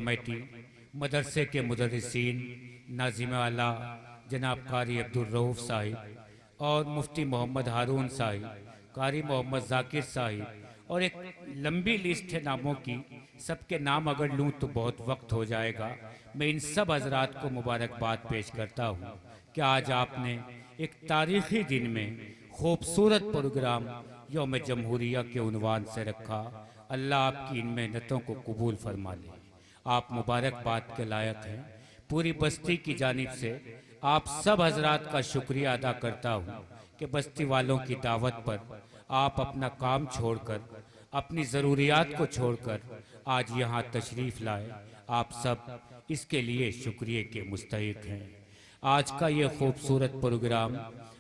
Committee, مدرسے کے مدرسین، ناظم اعلیٰ جناب قاری عبدالرؤف صاحب اور مفتی محمد ہارون صاحب، قاری محمد ذاکر صاحب، اور ایک لمبی لسٹ ہے ناموں کی، سب کے نام اگر لوں تو بہت وقت ہو جائے گا۔ میں ان سب حضرات کو مبارکباد پیش کرتا ہوں کہ آج آپ نے ایک تاریخی دن میں خوبصورت پروگرام یوم جمہوریہ کے عنوان سے رکھا۔ اللہ آپ کی ان محنتوں کو قبول فرما لے۔ آپ مبارکباد کے لائق ہیں۔ پوری بستی کی جانب سے آپ سب حضرات کا شکریہ ادا کرتا ہوں کہ بستی والوں کی دعوت پر آپ اپنا کام چھوڑ کر، اپنی ضروریات کو چھوڑ کر آج یہاں تشریف لائے۔ آپ سب اس کے لیے شکریہ کے مستحق ہیں۔ آج کا یہ خوبصورت پروگرام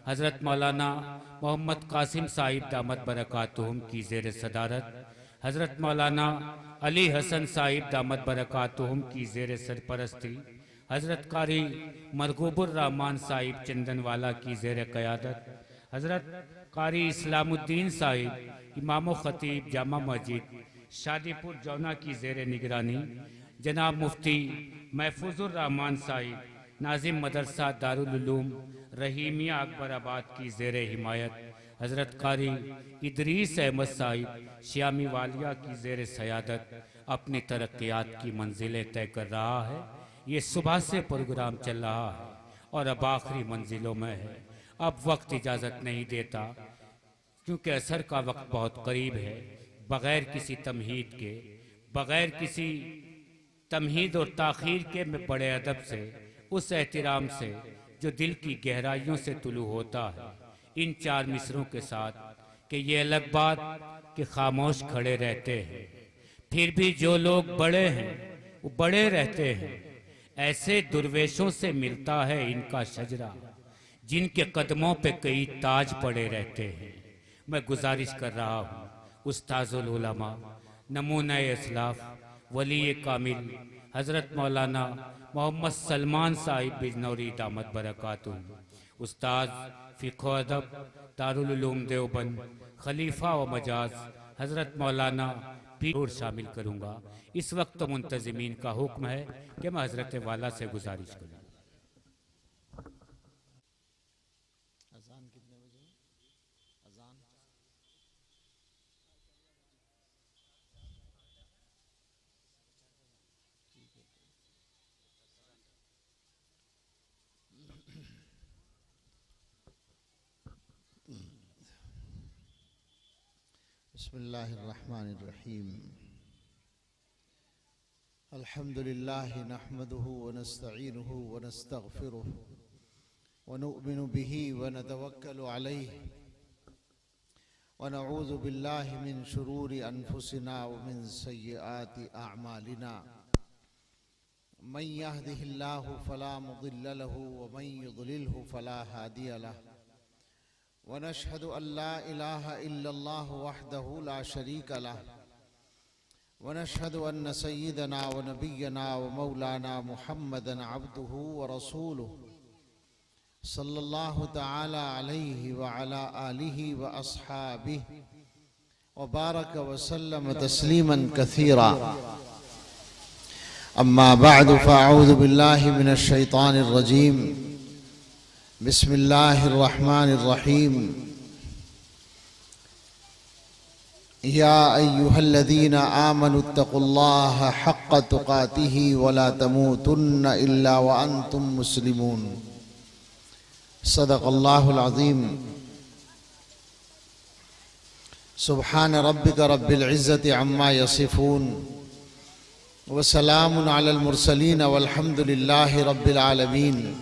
حضرت مولانا محمد قاسم صاحب دامت برکاتہم کی زیر صدارت، حضرت مولانا علی حسن صاحب دامت برکاتہم کی زیر سرپرستی، حضرت قاری مرغوب الرحمن صاحب چندن والا کی زیر قیادت، حضرت قاری اسلام الدین صاحب امام و خطیب جامع مسجد شادی پور جونا کی زیر نگرانی، جناب مفتی محفوظ الرحمن صاحب ناظم مدرسہ دارالعلوم رحیمیہ اکبر آباد کی زیر حمایت، حضرت قاری ادریس احمد صاحب شیامی والیہ کی زیر سیادت اپنی ترقیات کی منزلیں طے کر رہا ہے۔ یہ صبح سے پروگرام چل رہا ہے اور اب آخری منزلوں میں ہے۔ اب وقت اجازت نہیں دیتا کیونکہ عصر کا وقت بہت قریب ہے۔ بغیر کسی تمہید کے، بغیر کسی تمہید اور تاخیر کے، میں بڑے ادب سے، اس احترام سے جو دل کی گہرائیوں سے طلوع ہوتا ہے، ان چار مصروں کے ساتھ کہ یہ الگ بات کہ خاموش کھڑے رہتے ہیں، پھر بھی جو لوگ بڑے ہیں وہ بڑے رہتے ہیں، ایسے درویشوں سے ملتا ہے ان کا شجرہ جن کے قدموں پہ کئی تاج پڑے رہتے ہیں۔ میں گزارش کر رہا ہوں استاذ العلماء، نمونہ اسلاف، ولی کامل حضرت مولانا محمد سلمان صاحب بجنوری دامت برکاتہم، استاذ فقہ و ادب دارالعلوم دیوبند خلیفہ و مجاز حضرت مولانا پیر شامل کروں گا۔ اس وقت منتظمین کا حکم ہے کہ میں حضرت والا سے گزارش کروں۔ بسم اللہ الرحمن الرحیم۔ الحمد للہ نحمده ونستعینه ونستغفره ونؤمن به ونتوکل علیہ ونعوذ باللہ من شرور انفسنا ومن سیئات اعمالنا، من يهده الله فلا مضل له ومن يضلله فلا هادي له، ونشهد أن لا إله إلا الله وحده لا شريك له، ونشهد أن سيدنا ونبينا ومولانا محمدا عبده ورسوله صلى الله تعالى عليه وعلى آله وأصحابه وبارك وسلم تسليما كثيرا. أما بعد فأعوذ بالله من الشيطان الرجيم. بسم اللہ الرحمن الرحیم. یا ایہا الذین آمنوا اتقوا اللہ حق تقاتہ ولا تموتن الا وانتم مسلمون. صدق اللہ العظیم. سبحان ربک رب العزت عما یصفون وسلام علی المرسلین والحمد للہ رب العالمین.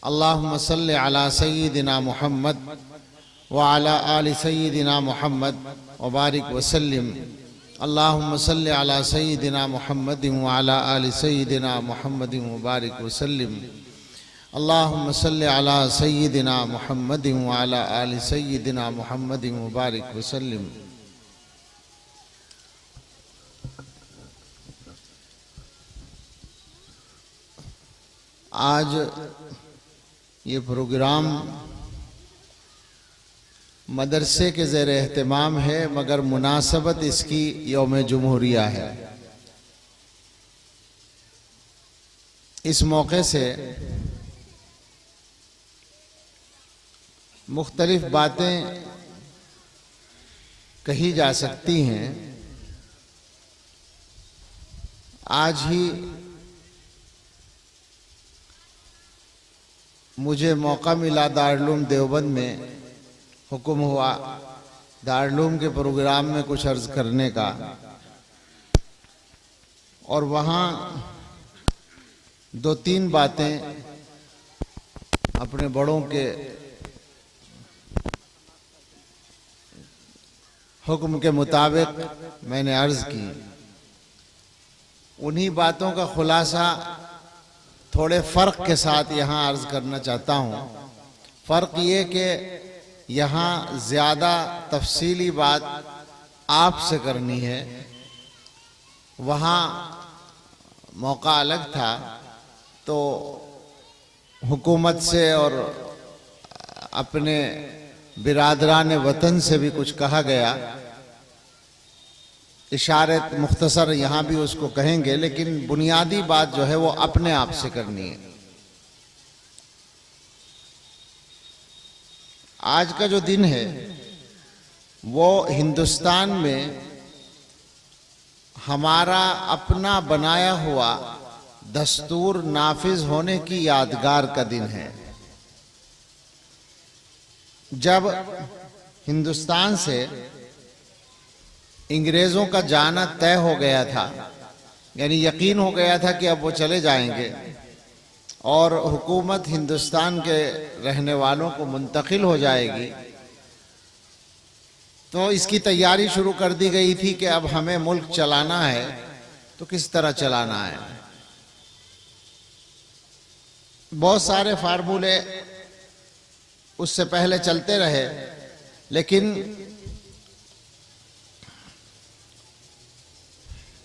اللہم صلی علی سیدنا محمد وعلی آل سیدنا محمد وبارک وسلم. اللہم صلی علی سیدنا محمد وعلی آل سیدنا محمد وبارک وسلم. اللہم صلی علی سیدنا محمد وعلی آل سیدنا محمد وبارک وسلم. آج یہ پروگرام مدرسے کے زیر اہتمام ہے، مگر مناسبت اس کی یوم جمہوریہ ہے. اس موقع سے مختلف باتیں کہی جا سکتی ہیں۔ آج ہی مجھے موقع ملا دارالعلوم دیوبند میں، حکم ہوا دارالعلوم کے پروگرام میں کچھ عرض کرنے کا، اور وہاں دو تین باتیں اپنے بڑوں کے حکم کے مطابق میں نے عرض کی۔ انہی باتوں کا خلاصہ تھوڑے فرق کے ساتھ یہاں عرض کرنا چاہتا ہوں۔ فرق یہ کہ یہاں زیادہ تفصیلی بات آپ سے کرنی ہے، وہاں موقع الگ تھا تو حکومت سے اور اپنے برادران وطن سے بھی کچھ کہا گیا۔ اشارت مختصر یہاں بھی اس کو کہیں گے، لیکن بنیادی بات جو ہے وہ اپنے آپ سے کرنی ہے۔ آج کا جو دن ہے وہ ہندوستان میں ہمارا اپنا بنایا ہوا دستور نافذ ہونے کی یادگار کا دن ہے۔ جب ہندوستان سے انگریزوں کا جانا طے ہو گیا تھا، یعنی یقین ہو گیا تھا کہ اب وہ چلے جائیں گے اور حکومت ہندوستان کے رہنے والوں کو منتقل ہو جائے گی، تو اس کی تیاری شروع کر دی گئی تھی کہ اب ہمیں ملک چلانا ہے تو کس طرح چلانا ہے۔ بہت سارے فارمولے اس سے پہلے چلتے رہے، لیکن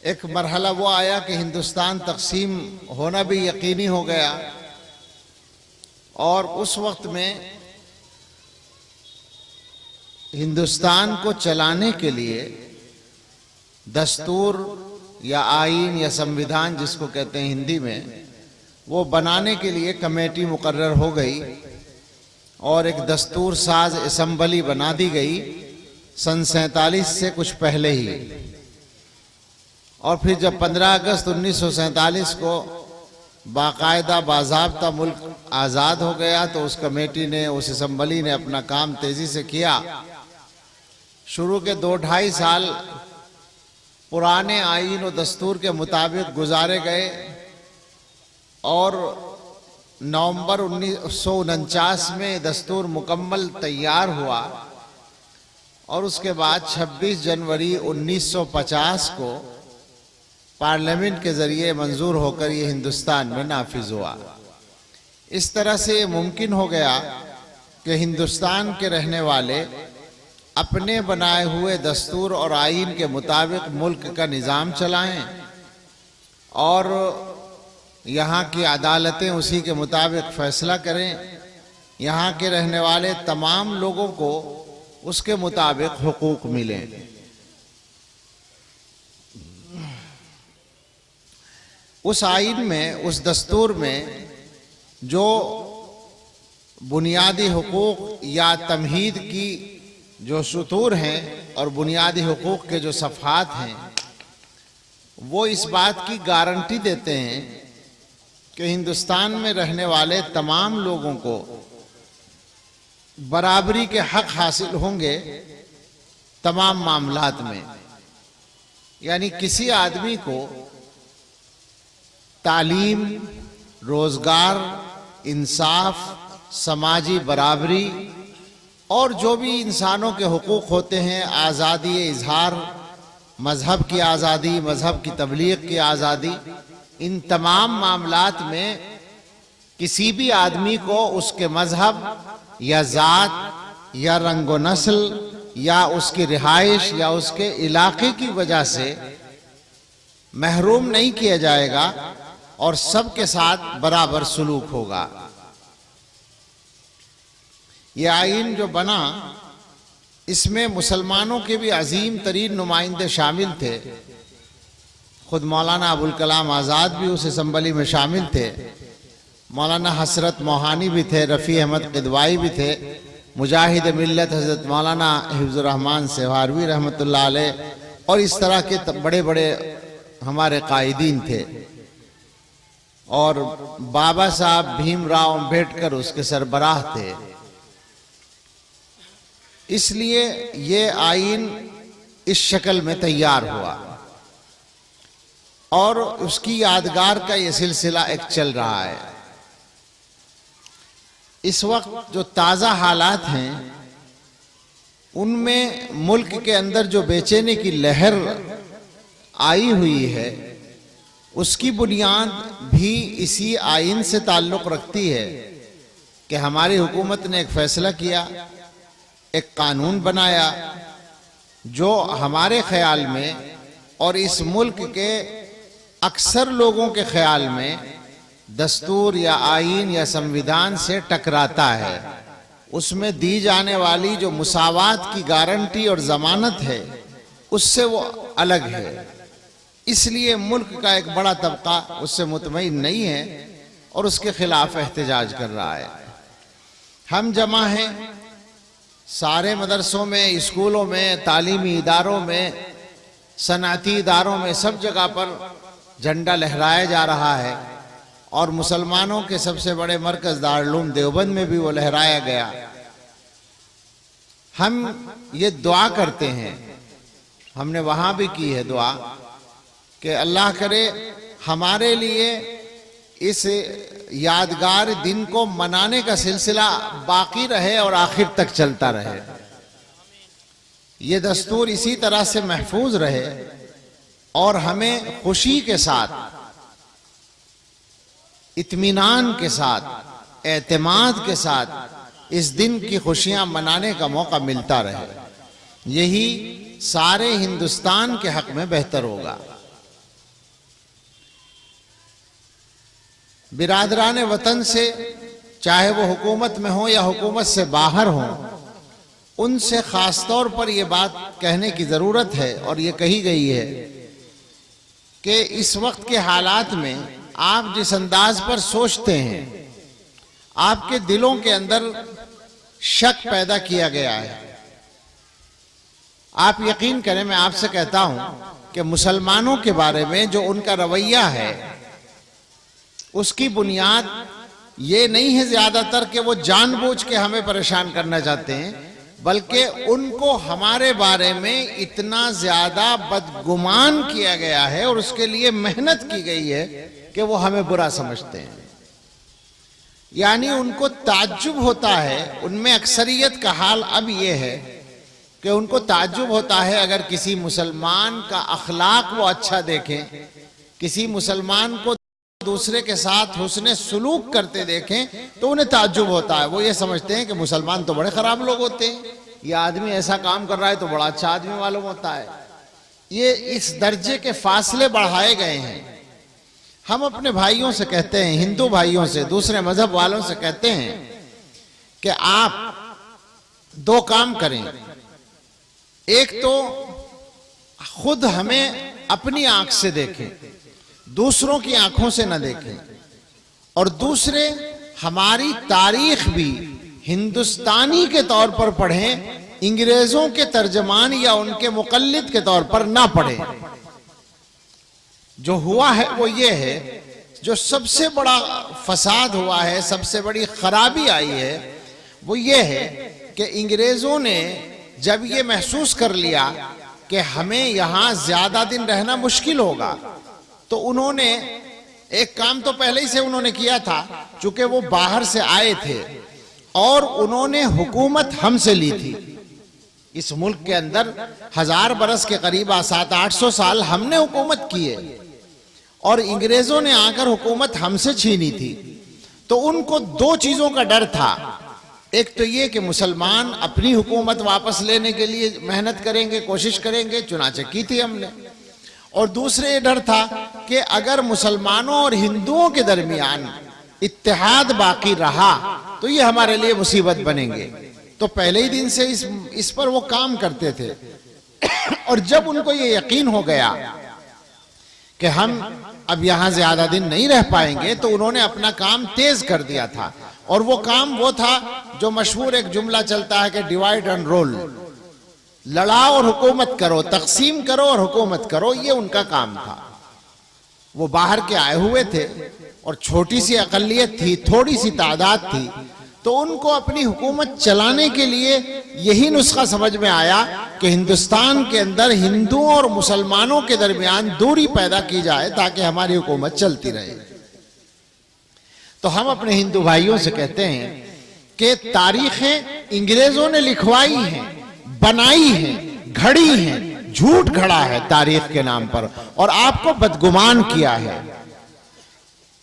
ایک مرحلہ وہ آیا کہ ہندوستان تقسیم ہونا بھی یقینی ہو گیا، اور اس وقت میں ہندوستان کو چلانے کے لیے دستور یا آئین یا سمویدھان جس کو کہتے ہیں ہندی میں، وہ بنانے کے لیے کمیٹی مقرر ہو گئی اور ایک دستور ساز اسمبلی بنا دی گئی سن 47 سے کچھ پہلے ہی۔ اور پھر جب 15 اگست 1947 کو باقاعدہ باضابطہ ملک آزاد ہو گیا تو اس کمیٹی نے، اس اسمبلی نے اپنا کام تیزی سے کیا۔ شروع کے 2-2.5 سال پرانے آئین و دستور کے مطابق گزارے گئے، اور نومبر 1949 میں دستور مکمل تیار ہوا، اور اس کے بعد 26 جنوری 1950 کو پارلیمنٹ کے ذریعے منظور ہو کر یہ ہندوستان میں نافذ ہوا۔ اس طرح سے یہ ممکن ہو گیا کہ ہندوستان کے رہنے والے اپنے بنائے ہوئے دستور اور آئین کے مطابق ملک کا نظام چلائیں، اور یہاں کی عدالتیں اسی کے مطابق فیصلہ کریں، یہاں کے رہنے والے تمام لوگوں کو اس کے مطابق حقوق ملیں۔ اس آئین میں، اس دستور میں جو بنیادی حقوق یا تمہید کی جو سطور ہیں اور بنیادی حقوق کے جو صفحات ہیں، وہ اس بات کی گارنٹی دیتے ہیں کہ ہندوستان میں رہنے والے تمام لوگوں کو برابری کے حق حاصل ہوں گے تمام معاملات میں۔ یعنی کسی آدمی کو تعلیم، روزگار، انصاف، سماجی برابری اور جو بھی انسانوں کے حقوق ہوتے ہیں، آزادی اظہار، مذہب کی آزادی، مذہب کی تبلیغ کی آزادی، ان تمام معاملات میں کسی بھی آدمی کو اس کے مذہب یا ذات یا رنگ و نسل یا اس کی رہائش یا اس کے علاقے کی وجہ سے محروم نہیں کیا جائے گا، اور سب کے ساتھ برابر سلوک ہوگا۔ یہ آئین جو بنا، اس میں مسلمانوں کے بھی عظیم ترین نمائندے شامل تھے، خود مولانا ابوالکلام آزاد بھی اس اسمبلی میں شامل تھے، مولانا حسرت موہانی بھی تھے، رفیع احمد قدوائی بھی تھے، مجاہد ملت حضرت مولانا حفظ الرحمن سہاروی رحمۃ اللہ علیہ، اور اس طرح کے بڑے بڑے ہمارے قائدین تھے، اور بابا صاحب بھیم راؤ امبیڈکر اس کے سربراہ تھے۔ اس لیے یہ آئین اس شکل میں تیار ہوا، اور اس کی یادگار کا یہ سلسلہ ایک چل رہا ہے۔ اس وقت جو تازہ حالات ہیں ان میں ملک کے اندر جو بے چینی کی لہر آئی ہوئی ہے، اس کی بنیاد بھی اسی آئین سے تعلق رکھتی ہے کہ ہماری حکومت نے ایک فیصلہ کیا، ایک قانون بنایا جو ہمارے خیال میں اور اس ملک کے اکثر لوگوں کے خیال میں دستور یا آئین یا سمویدھان سے ٹکراتا ہے۔ اس میں دی جانے والی جو مساوات کی گارنٹی اور ضمانت ہے اس سے وہ الگ ہے، اس لیے ملک کا ایک بڑا طبقہ اس سے مطمئن نہیں ہے اور اس کے خلاف احتجاج کر رہا ہے۔ ہم جمع ہیں سارے مدرسوں میں، اسکولوں میں، تعلیمی اداروں میں، صنعتی اداروں میں، سب جگہ پر جھنڈا لہرایا جا رہا ہے، اور مسلمانوں کے سب سے بڑے مرکز دارالعلوم دیوبند میں بھی وہ لہرایا گیا۔ ہم یہ دعا کرتے ہیں، ہم نے وہاں بھی کی ہے دعا، کہ اللہ کرے ہمارے لیے اس یادگار دن کو منانے کا سلسلہ باقی رہے اور آخر تک چلتا رہے، یہ دستور اسی طرح سے محفوظ رہے، اور ہمیں خوشی کے ساتھ، اطمینان کے ساتھ، اعتماد کے ساتھ اس دن کی خوشیاں منانے کا موقع ملتا رہے۔ یہی سارے ہندوستان کے حق میں بہتر ہوگا۔ برادران وطن سے، چاہے وہ حکومت میں ہوں یا حکومت سے باہر ہوں، ان سے خاص طور پر یہ بات کہنے کی ضرورت ہے، اور یہ کہی گئی ہے کہ اس وقت کے حالات میں آپ جس انداز پر سوچتے ہیں، آپ کے دلوں کے اندر شک پیدا کیا گیا ہے۔ آپ یقین کریں، میں آپ سے کہتا ہوں کہ مسلمانوں کے بارے میں جو ان کا رویہ ہے، اس کی بنیاد یہ نہیں ہے زیادہ تر کہ وہ جان بوجھ کے ہمیں پریشان کرنا چاہتے ہیں، بلکہ ان کو ہمارے بارے میں اتنا زیادہ بدگمان کیا گیا ہے اور اس کے لیے محنت کی گئی ہے کہ وہ ہمیں برا سمجھتے ہیں۔ یعنی ان کو تعجب ہوتا ہے، ان میں اکثریت کا حال اب یہ ہے کہ ان کو تعجب ہوتا ہے اگر کسی مسلمان کا اخلاق وہ اچھا دیکھیں، کسی مسلمان کو دوسرے کے ساتھ حسن سلوک کرتے دیکھیں تو انہیں تعجب ہوتا ہے۔ وہ یہ سمجھتے ہیں کہ مسلمان تو بڑے خراب لوگ ہوتے ہیں، یہ آدمی ایسا کام کر رہا ہے تو بڑا اچھا آدمی معلوم ہوتا ہے۔ یہ اس درجے کے فاصلے بڑھائے گئے ہیں۔ ہم اپنے بھائیوں سے کہتے ہیں، ہندو بھائیوں سے، دوسرے مذہب والوں سے کہتے ہیں کہ آپ دو کام کریں، ایک تو خود ہمیں اپنی آنکھ سے دیکھیں، دوسروں کی آنکھوں سے نہ دیکھیں، اور دوسرے ہماری تاریخ بھی ہندوستانی کے طور پر پڑھیں، انگریزوں کے ترجمان یا ان کے مقلد کے طور پر نہ پڑھیں۔ جو ہوا ہے وہ یہ ہے، جو سب سے بڑا فساد ہوا ہے، سب سے بڑی خرابی آئی ہے، وہ یہ ہے کہ انگریزوں نے جب یہ محسوس کر لیا کہ ہمیں یہاں زیادہ دن رہنا مشکل ہوگا، تو انہوں نے ایک کام تو پہلے ہی سے انہوں نے کیا تھا، چونکہ وہ باہر سے آئے تھے اور انہوں نے حکومت ہم سے لی تھی۔ اس ملک کے اندر 1000 برس کے قریب 700-800 سال ہم نے حکومت کی ہے، اور انگریزوں نے آ کر حکومت ہم سے چھینی تھی۔ تو ان کو دو چیزوں کا ڈر تھا، ایک تو یہ کہ مسلمان اپنی حکومت واپس لینے کے لیے محنت کریں گے، کوشش کریں گے، چنانچہ کی تھی ہم نے، اور دوسرے یہ ڈر تھا کہ اگر مسلمانوں اور ہندوؤں کے درمیان اتحاد باقی رہا تو یہ ہمارے لیے مصیبت بنیں گے۔ تو پہلے ہی دن سے اس پر وہ کام کرتے تھے، اور جب ان کو یہ یقین ہو گیا کہ ہم اب یہاں زیادہ دن نہیں رہ پائیں گے، تو انہوں نے اپنا کام تیز کر دیا تھا، اور وہ کام وہ تھا جو مشہور ایک جملہ چلتا ہے کہ ڈیوائڈ اینڈ رول، لڑاؤ اور حکومت کرو، تقسیم کرو اور حکومت کرو، یہ ان کا کام تھا۔ وہ باہر کے آئے ہوئے تھے اور چھوٹی سی اقلیت تھی، تھوڑی سی تعداد تھی، تو ان کو اپنی حکومت چلانے کے لیے یہی نسخہ سمجھ میں آیا کہ ہندوستان کے اندر ہندوؤں اور مسلمانوں کے درمیان دوری پیدا کی جائے تاکہ ہماری حکومت چلتی رہے۔ تو ہم اپنے ہندو بھائیوں سے کہتے ہیں کہ تاریخیں انگریزوں نے لکھوائی ہیں، بنائی ہیں، گھڑی ہیں، جھوٹ گھڑا ہے تاریخ کے نام پر، اور آپ کو بدگمان کیا ہے۔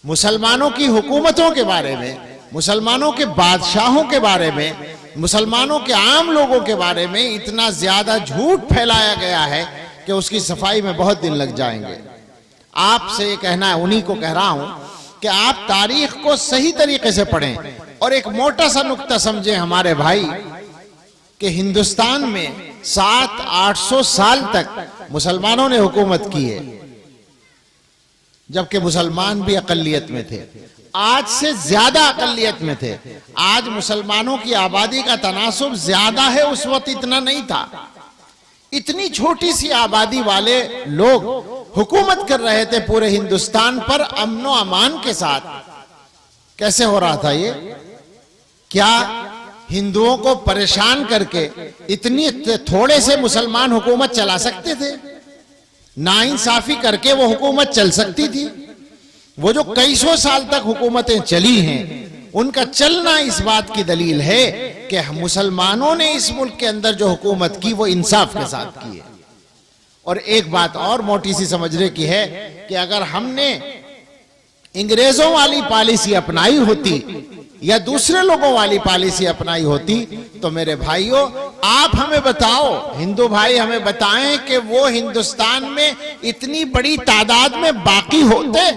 مسلمانوں کی حکومتوں کے بارے میں، مسلمانوں کے بادشاہوں کے بارے میں، مسلمانوں کے عام لوگوں کے بارے میں اتنا زیادہ جھوٹ پھیلایا گیا ہے کہ اس کی صفائی میں بہت دن لگ جائیں گے۔ آپ سے یہ کہنا ہے، انہی کو کہہ رہا ہوں کہ آپ تاریخ کو صحیح طریقے سے پڑھیں، اور ایک موٹا سا نقطہ سمجھیں ہمارے بھائی کہ ہندوستان میں 700-800 سال تک مسلمانوں نے حکومت کی ہے، جبکہ مسلمان بھی اقلیت میں تھے، آج سے زیادہ اقلیت میں تھے۔ آج مسلمانوں کی آبادی کا تناسب زیادہ ہے، اس وقت اتنا نہیں تھا۔ اتنی چھوٹی سی آبادی والے لوگ حکومت کر رہے تھے پورے ہندوستان پر امن و امان کے ساتھ۔ کیسے ہو رہا تھا یہ؟ کیا ہندوؤں کو پریشان کر کے اتنی تھوڑے سے مسلمان حکومت چلا سکتے تھے؟ ناانصافی کر کے وہ حکومت چل سکتی تھی؟ وہ جو کئی سو سال تک حکومتیں چلی ہیں، ان کا چلنا اس بات کی دلیل ہے کہ مسلمانوں نے اس ملک کے اندر جو حکومت کی وہ انصاف کے ساتھ کی ہے۔ اور ایک بات اور موٹی سی سمجھنے کی ہے کہ اگر ہم نے انگریزوں والی پالیسی اپنائی ہوتی یا دوسرے لوگوں والی پالیسی اپنائی ہوتی تو میرے بھائیوں آپ ہمیں بتاؤ، ہندو بھائی ہمیں بتائیں کہ وہ ہندوستان میں اتنی بڑی تعداد میں باقی ہوتے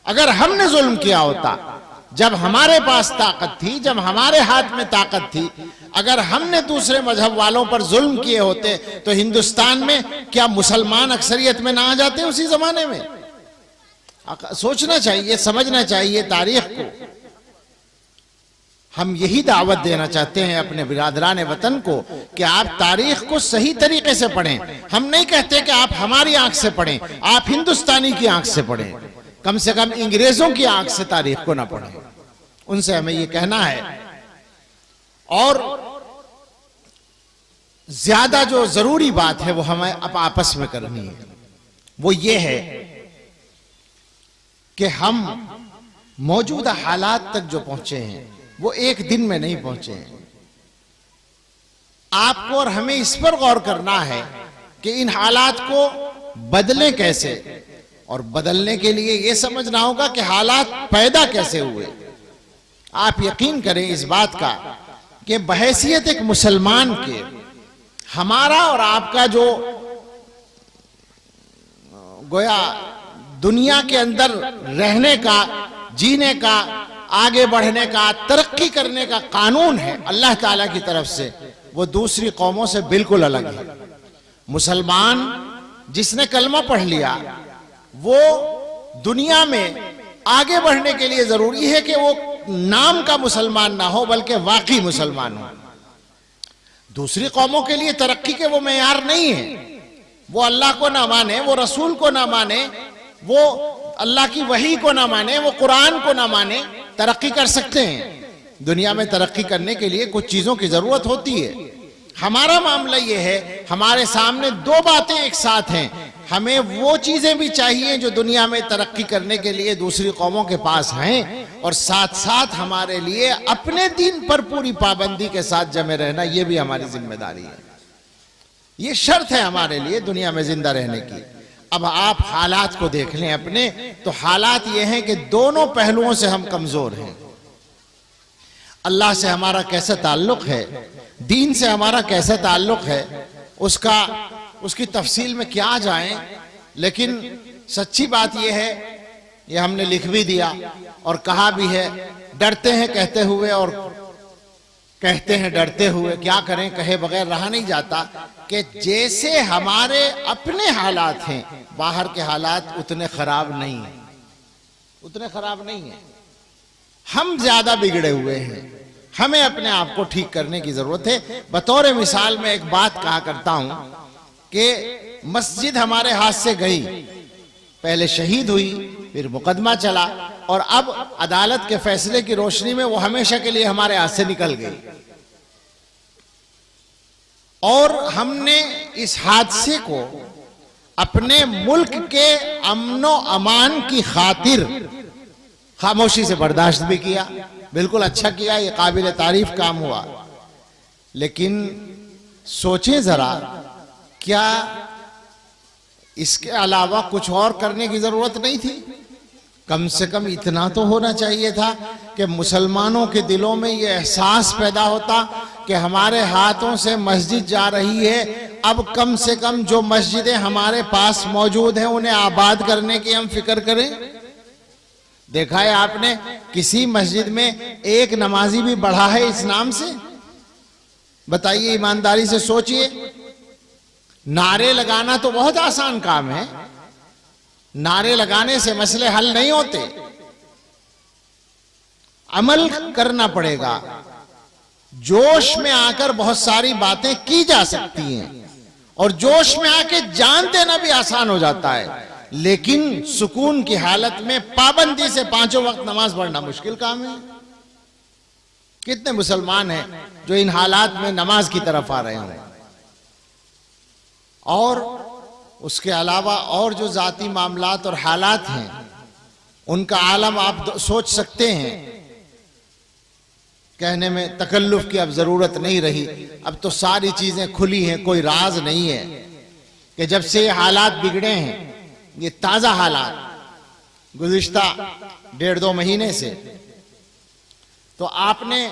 اگر ہم نے ظلم کیا ہوتا؟ جب ہمارے پاس طاقت تھی، جب ہمارے ہاتھ میں طاقت تھی، اگر ہم نے دوسرے مذہب والوں پر ظلم کیے ہوتے تو ہندوستان میں کیا مسلمان اکثریت میں نہ آ جاتے اسی زمانے میں؟ سوچنا چاہیے، سمجھنا چاہیے تاریخ کو۔ ہم یہی دعوت دینا چاہتے ہیں اپنے برادران وطن کو کہ آپ تاریخ کو صحیح طریقے سے پڑھیں۔ ہم نہیں کہتے کہ آپ ہماری آنکھ سے پڑھیں، آپ ہندوستانی کی آنکھ سے پڑھیں، کم سے کم انگریزوں کی آنکھ سے تاریخ کو نہ پڑھیں۔ ان سے ہمیں یہ کہنا ہے۔ اور زیادہ جو ضروری بات ہے وہ ہمیں اب آپس میں کرنی ہے، وہ یہ ہے کہ ہم موجودہ حالات تک جو پہنچے ہیں وہ ایک دن میں نہیں پہنچے ہیں۔ آپ کو اور ہمیں اس پر غور کرنا ہے کہ ان حالات کو بدلیں کیسے، اور بدلنے کے لیے یہ سمجھنا ہوگا کہ حالات پیدا کیسے ہوئے۔ آپ یقین کریں اس بات کا کہ بحیثیت ایک مسلمان کے ہمارا اور آپ کا جو گویا دنیا کے اندر رہنے کا، جینے کا، آگے بڑھنے کا، ترقی کرنے کا قانون ہے اللہ تعالیٰ کی طرف سے، وہ دوسری قوموں سے بالکل الگ ہے۔ مسلمان جس نے کلمہ پڑھ لیا وہ دنیا میں آگے بڑھنے کے لیے ضروری ہے کہ وہ نام کا مسلمان نہ ہو بلکہ واقعی مسلمان ہو۔ دوسری قوموں کے لیے ترقی کے وہ معیار نہیں ہے، وہ اللہ کو نہ مانے، وہ رسول کو نہ مانے، وہ اللہ کی وحی کو نہ مانے، وہ قرآن کو نہ مانے، ترقی کر سکتے ہیں۔ دنیا میں ترقی کرنے کے لیے کچھ چیزوں کی ضرورت ہوتی ہے۔ ہمارا معاملہ یہ ہے، ہمارے سامنے دو باتیں ایک ساتھ ہیں۔ ہمیں وہ چیزیں بھی چاہیے جو دنیا میں ترقی کرنے کے لیے دوسری قوموں کے پاس ہیں، اور ساتھ ساتھ ہمارے لیے اپنے دین پر پوری پابندی کے ساتھ جمے رہنا، یہ بھی ہماری ذمہ داری ہے۔ یہ شرط ہے ہمارے لیے دنیا میں زندہ رہنے کی۔ اب آپ حالات کو دیکھ لیں اپنے، تو حالات یہ ہیں کہ دونوں پہلوؤں سے ہم کمزور ہیں۔ اللہ سے ہمارا کیسا تعلق ہے، دین سے ہمارا کیسا تعلق ہے، اس کی تفصیل میں کیا جائیں، لیکن سچی بات یہ ہے، یہ ہم نے لکھ بھی دیا اور کہا بھی ہے، ڈرتے ہیں کہتے ہوئے اور کہتے ہیں ڈرتے ہوئے، کیا کریں، کہے بغیر رہا نہیں جاتا۔ کہ جیسے ہمارے اپنے حالات ہیں باہر کے حالات اتنے خراب نہیں ہیں، اتنے خراب نہیں ہیں، ہم زیادہ بگڑے ہوئے ہیں، ہمیں اپنے آپ کو ٹھیک کرنے کی ضرورت ہے۔ بطور مثال میں ایک بات کہا کرتا ہوں کہ مسجد ہمارے ہاتھ سے گئی، پہلے شہید ہوئی، پھر مقدمہ چلا، اور اب عدالت کے فیصلے کی روشنی میں وہ ہمیشہ کے لیے ہمارے ہاتھ سے نکل گئی، اور ہم نے اس حادثے کو اپنے ملک کے امن و امان کی خاطر خاموشی سے برداشت بھی کیا، بالکل اچھا کیا، یہ قابل تعریف کام ہوا۔ لیکن سوچیں ذرا، کیا اس کے علاوہ کچھ اور کرنے کی ضرورت نہیں تھی؟ کم سے کم اتنا تو ہونا چاہیے تھا کہ مسلمانوں کے دلوں میں یہ احساس پیدا ہوتا کہ ہمارے ہاتھوں سے مسجد جا رہی ہے، اب کم سے کم جو مسجدیں ہمارے پاس موجود ہیں انہیں آباد کرنے کی ہم فکر کریں۔ دیکھا ہے آپ نے کسی مسجد میں ایک نمازی بھی بڑھا ہے اس نام سے؟ بتائیے، ایمانداری سے سوچئے۔ نعرے لگانا تو بہت آسان کام ہے، نعرے لگانے سے مسئلے حل نہیں ہوتے، عمل کرنا پڑے گا۔ جوش میں آ کر بہت ساری باتیں کی جا سکتی ہیں، اور جوش میں آ کے جان دینا بھی آسان ہو جاتا ہے، لیکن سکون کی حالت میں پابندی سے 5 وقت نماز پڑھنا مشکل کام ہے۔ کتنے مسلمان ہیں جو ان حالات میں نماز کی طرف آ رہے ہیں؟ اور اس کے علاوہ اور جو ذاتی معاملات اور حالات ہیں ان کا عالم آپ سوچ سکتے ہیں۔ کہنے میں تکلف کی اب ضرورت نہیں رہی، اب تو ساری چیزیں کھلی ہیں، کوئی راز نہیں ہے کہ جب سے یہ حالات بگڑے ہیں، یہ تازہ حالات گزشتہ 1.5-2 مہینے سے، تو آپ نے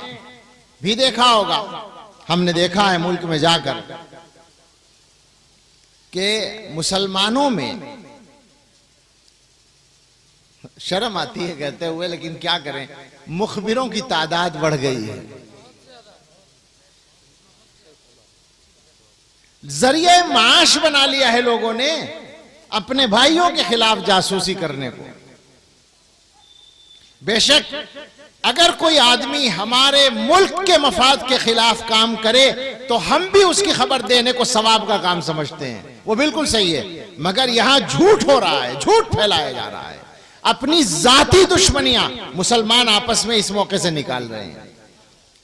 بھی دیکھا ہوگا، ہم نے دیکھا ہے ملک میں جا کر، کہ مسلمانوں میں شرم آتی ہے کہتے ہوئے، لیکن کیا کریں، مخبروں کی تعداد بڑھ گئی ہے۔ ذریعہ معاش بنا لیا ہے لوگوں نے اپنے بھائیوں کے خلاف جاسوسی کرنے کو۔ بے شک اگر کوئی آدمی ہمارے ملک کے مفاد کے خلاف کام کرے تو ہم بھی اس کی خبر دینے کو ثواب کا کام سمجھتے ہیں، وہ بالکل صحیح ہے، مگر یہاں جھوٹ ہو رہا ہے، جھوٹ پھیلایا جا رہا ہے، اپنی ذاتی دشمنیاں مسلمان آپس میں اس موقع سے نکال رہے ہیں۔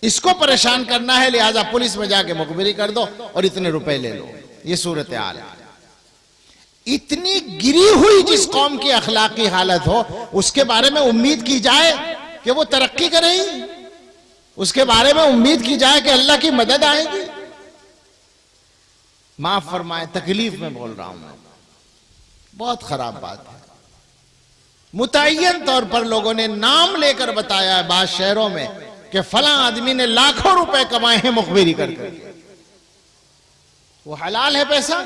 اس کو پریشان کرنا ہے، لہذا پولیس میں جا کے مخبری کر دو اور اتنے روپے لے لو۔ یہ صورتحال ہے۔ اتنی گری ہوئی جس قوم کی اخلاقی حالت ہو، اس کے بارے میں امید کی جائے کہ وہ ترقی کرے گی، اس کے بارے میں امید کی جائے کہ اللہ کی مدد آئے گی۔ معاف فرمائے، تکلیف میں بول رہا ہوں میں، بہت خراب بات ہے۔ متعین طور پر لوگوں نے نام لے کر بتایا ہے بعض شہروں میں کہ فلاں آدمی نے لاکھوں روپے کمائے ہیں مخبری کر کے۔ وہ حلال ہے پیسہ؟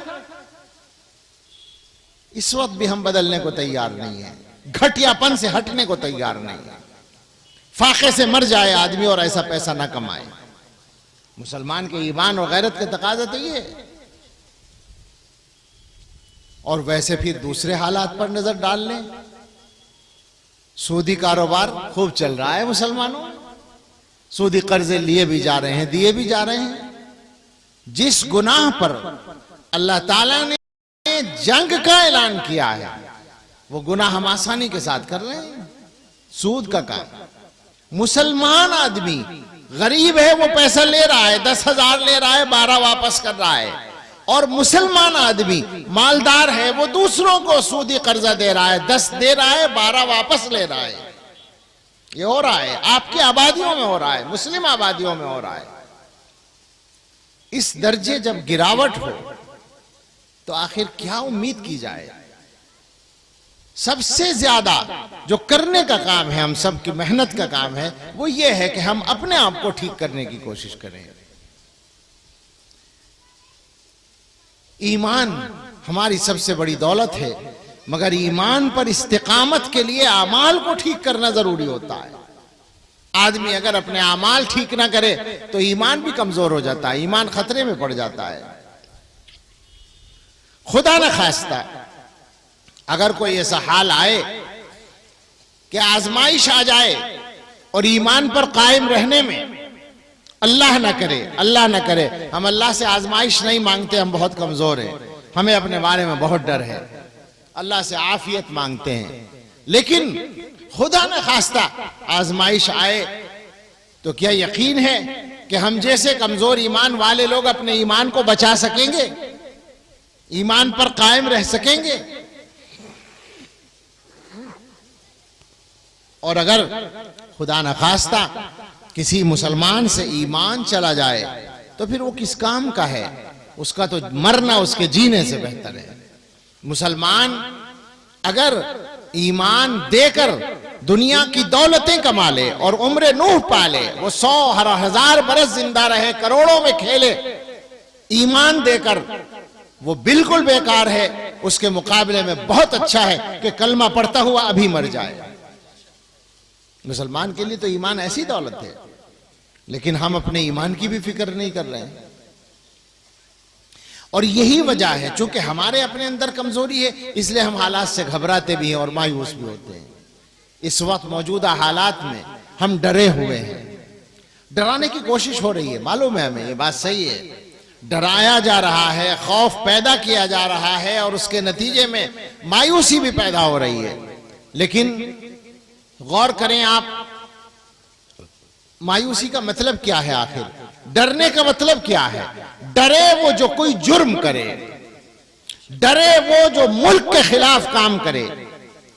اس وقت بھی ہم بدلنے کو تیار نہیں ہیں، گھٹیا پن سے ہٹنے کو تیار نہیں ہیں۔ فاقے سے مر جائے آدمی اور ایسا پیسہ نہ کمائے۔ مسلمان کے ایمان اور غیرت کے تقاضا تو یہ ہے۔ اور ویسے پھر دوسرے حالات پر نظر ڈال لیں، سودی کاروبار خوب چل رہا ہے مسلمانوں، سودی قرضے لیے بھی جا رہے ہیں، دیے بھی جا رہے ہیں۔ جس گناہ پر اللہ تعالیٰ نے جنگ کا اعلان کیا ہے وہ گناہ ہم آسانی کے ساتھ کر رہے ہیں، سود کا کام۔ مسلمان آدمی غریب ہے، وہ پیسہ لے رہا ہے، 10,000 لے رہا ہے، 12 واپس کر رہا ہے، اور مسلمان آدمی مالدار ہے، وہ دوسروں کو سودی قرضہ دے رہا ہے، 10 دے رہا ہے، 12 واپس لے رہا ہے۔ یہ ہو رہا ہے، آپ کی آبادیوں میں ہو رہا ہے، مسلم آبادیوں میں ہو رہا ہے۔ اس درجے جب گراوٹ ہو تو آخر کیا امید کی جائے؟ سب سے زیادہ جو کرنے کا کام ہے، ہم سب کی محنت کا کام ہے، وہ یہ ہے کہ ہم اپنے آپ کو ٹھیک کرنے کی کوشش کریں۔ ایمان ہماری سب سے بڑی دولت ہے، مگر ایمان پر استقامت کے لیے اعمال کو ٹھیک کرنا ضروری ہوتا ہے۔ آدمی اگر اپنے اعمال ٹھیک نہ کرے تو ایمان بھی کمزور ہو جاتا ہے، ایمان خطرے میں پڑ جاتا ہے۔ خدا نہ خواستہ اگر کوئی ایسا حال آئے کہ آزمائش آ جائے اور ایمان پر قائم رہنے میں، اللہ نہ کرے، ہم اللہ سے آزمائش نہیں مانگتے، ہم بہت کمزور ہیں، ہمیں اپنے بارے میں بہت ڈر ہے، اللہ سے عافیت مانگتے ہیں، لیکن خدا نہ خواستہ آزمائش آئے تو کیا یقین ہے کہ ہم جیسے کمزور ایمان والے لوگ اپنے ایمان کو بچا سکیں گے، ایمان پر قائم رہ سکیں گے؟ اور اگر خدا نہ خواستہ کسی مسلمان سے ایمان چلا جائے تو پھر وہ کس کام کا ہے؟ اس کا تو مرنا اس کے جینے سے بہتر ہے۔ مسلمان اگر ایمان دے کر دنیا کی دولتیں کما لے اور عمر نوح پالے، وہ 100,000 برس زندہ رہے، کروڑوں میں کھیلے، ایمان دے کر وہ بالکل بیکار ہے، اس کے مقابلے میں بہت اچھا ہے کہ کلمہ پڑھتا ہوا ابھی مر جائے۔ مسلمان کے لیے تو ایمان ایسی دولت ہے، لیکن ہم اپنے ایمان کی بھی فکر نہیں کر رہے ہیں، اور یہی وجہ ہے چونکہ ہمارے اپنے اندر کمزوری ہے، اس لیے ہم حالات سے گھبراتے بھی ہیں اور مایوس بھی ہوتے ہیں۔ اس وقت موجودہ حالات میں ہم ڈرے ہوئے ہیں، ڈرانے کی کوشش ہو رہی ہے، معلوم ہے ہمیں یہ بات صحیح ہے، ڈرایا جا رہا ہے، خوف پیدا کیا جا رہا ہے، اور اس کے نتیجے میں مایوسی بھی پیدا ہو رہی ہے۔ لیکن غور کریں آپ، مایوسی کا مطلب کیا ہے؟ آخر ڈرنے کا مطلب کیا ہے؟ ڈرے وہ جو کوئی جرم کرے، ڈرے وہ جو ملک کے خلاف کام کرے۔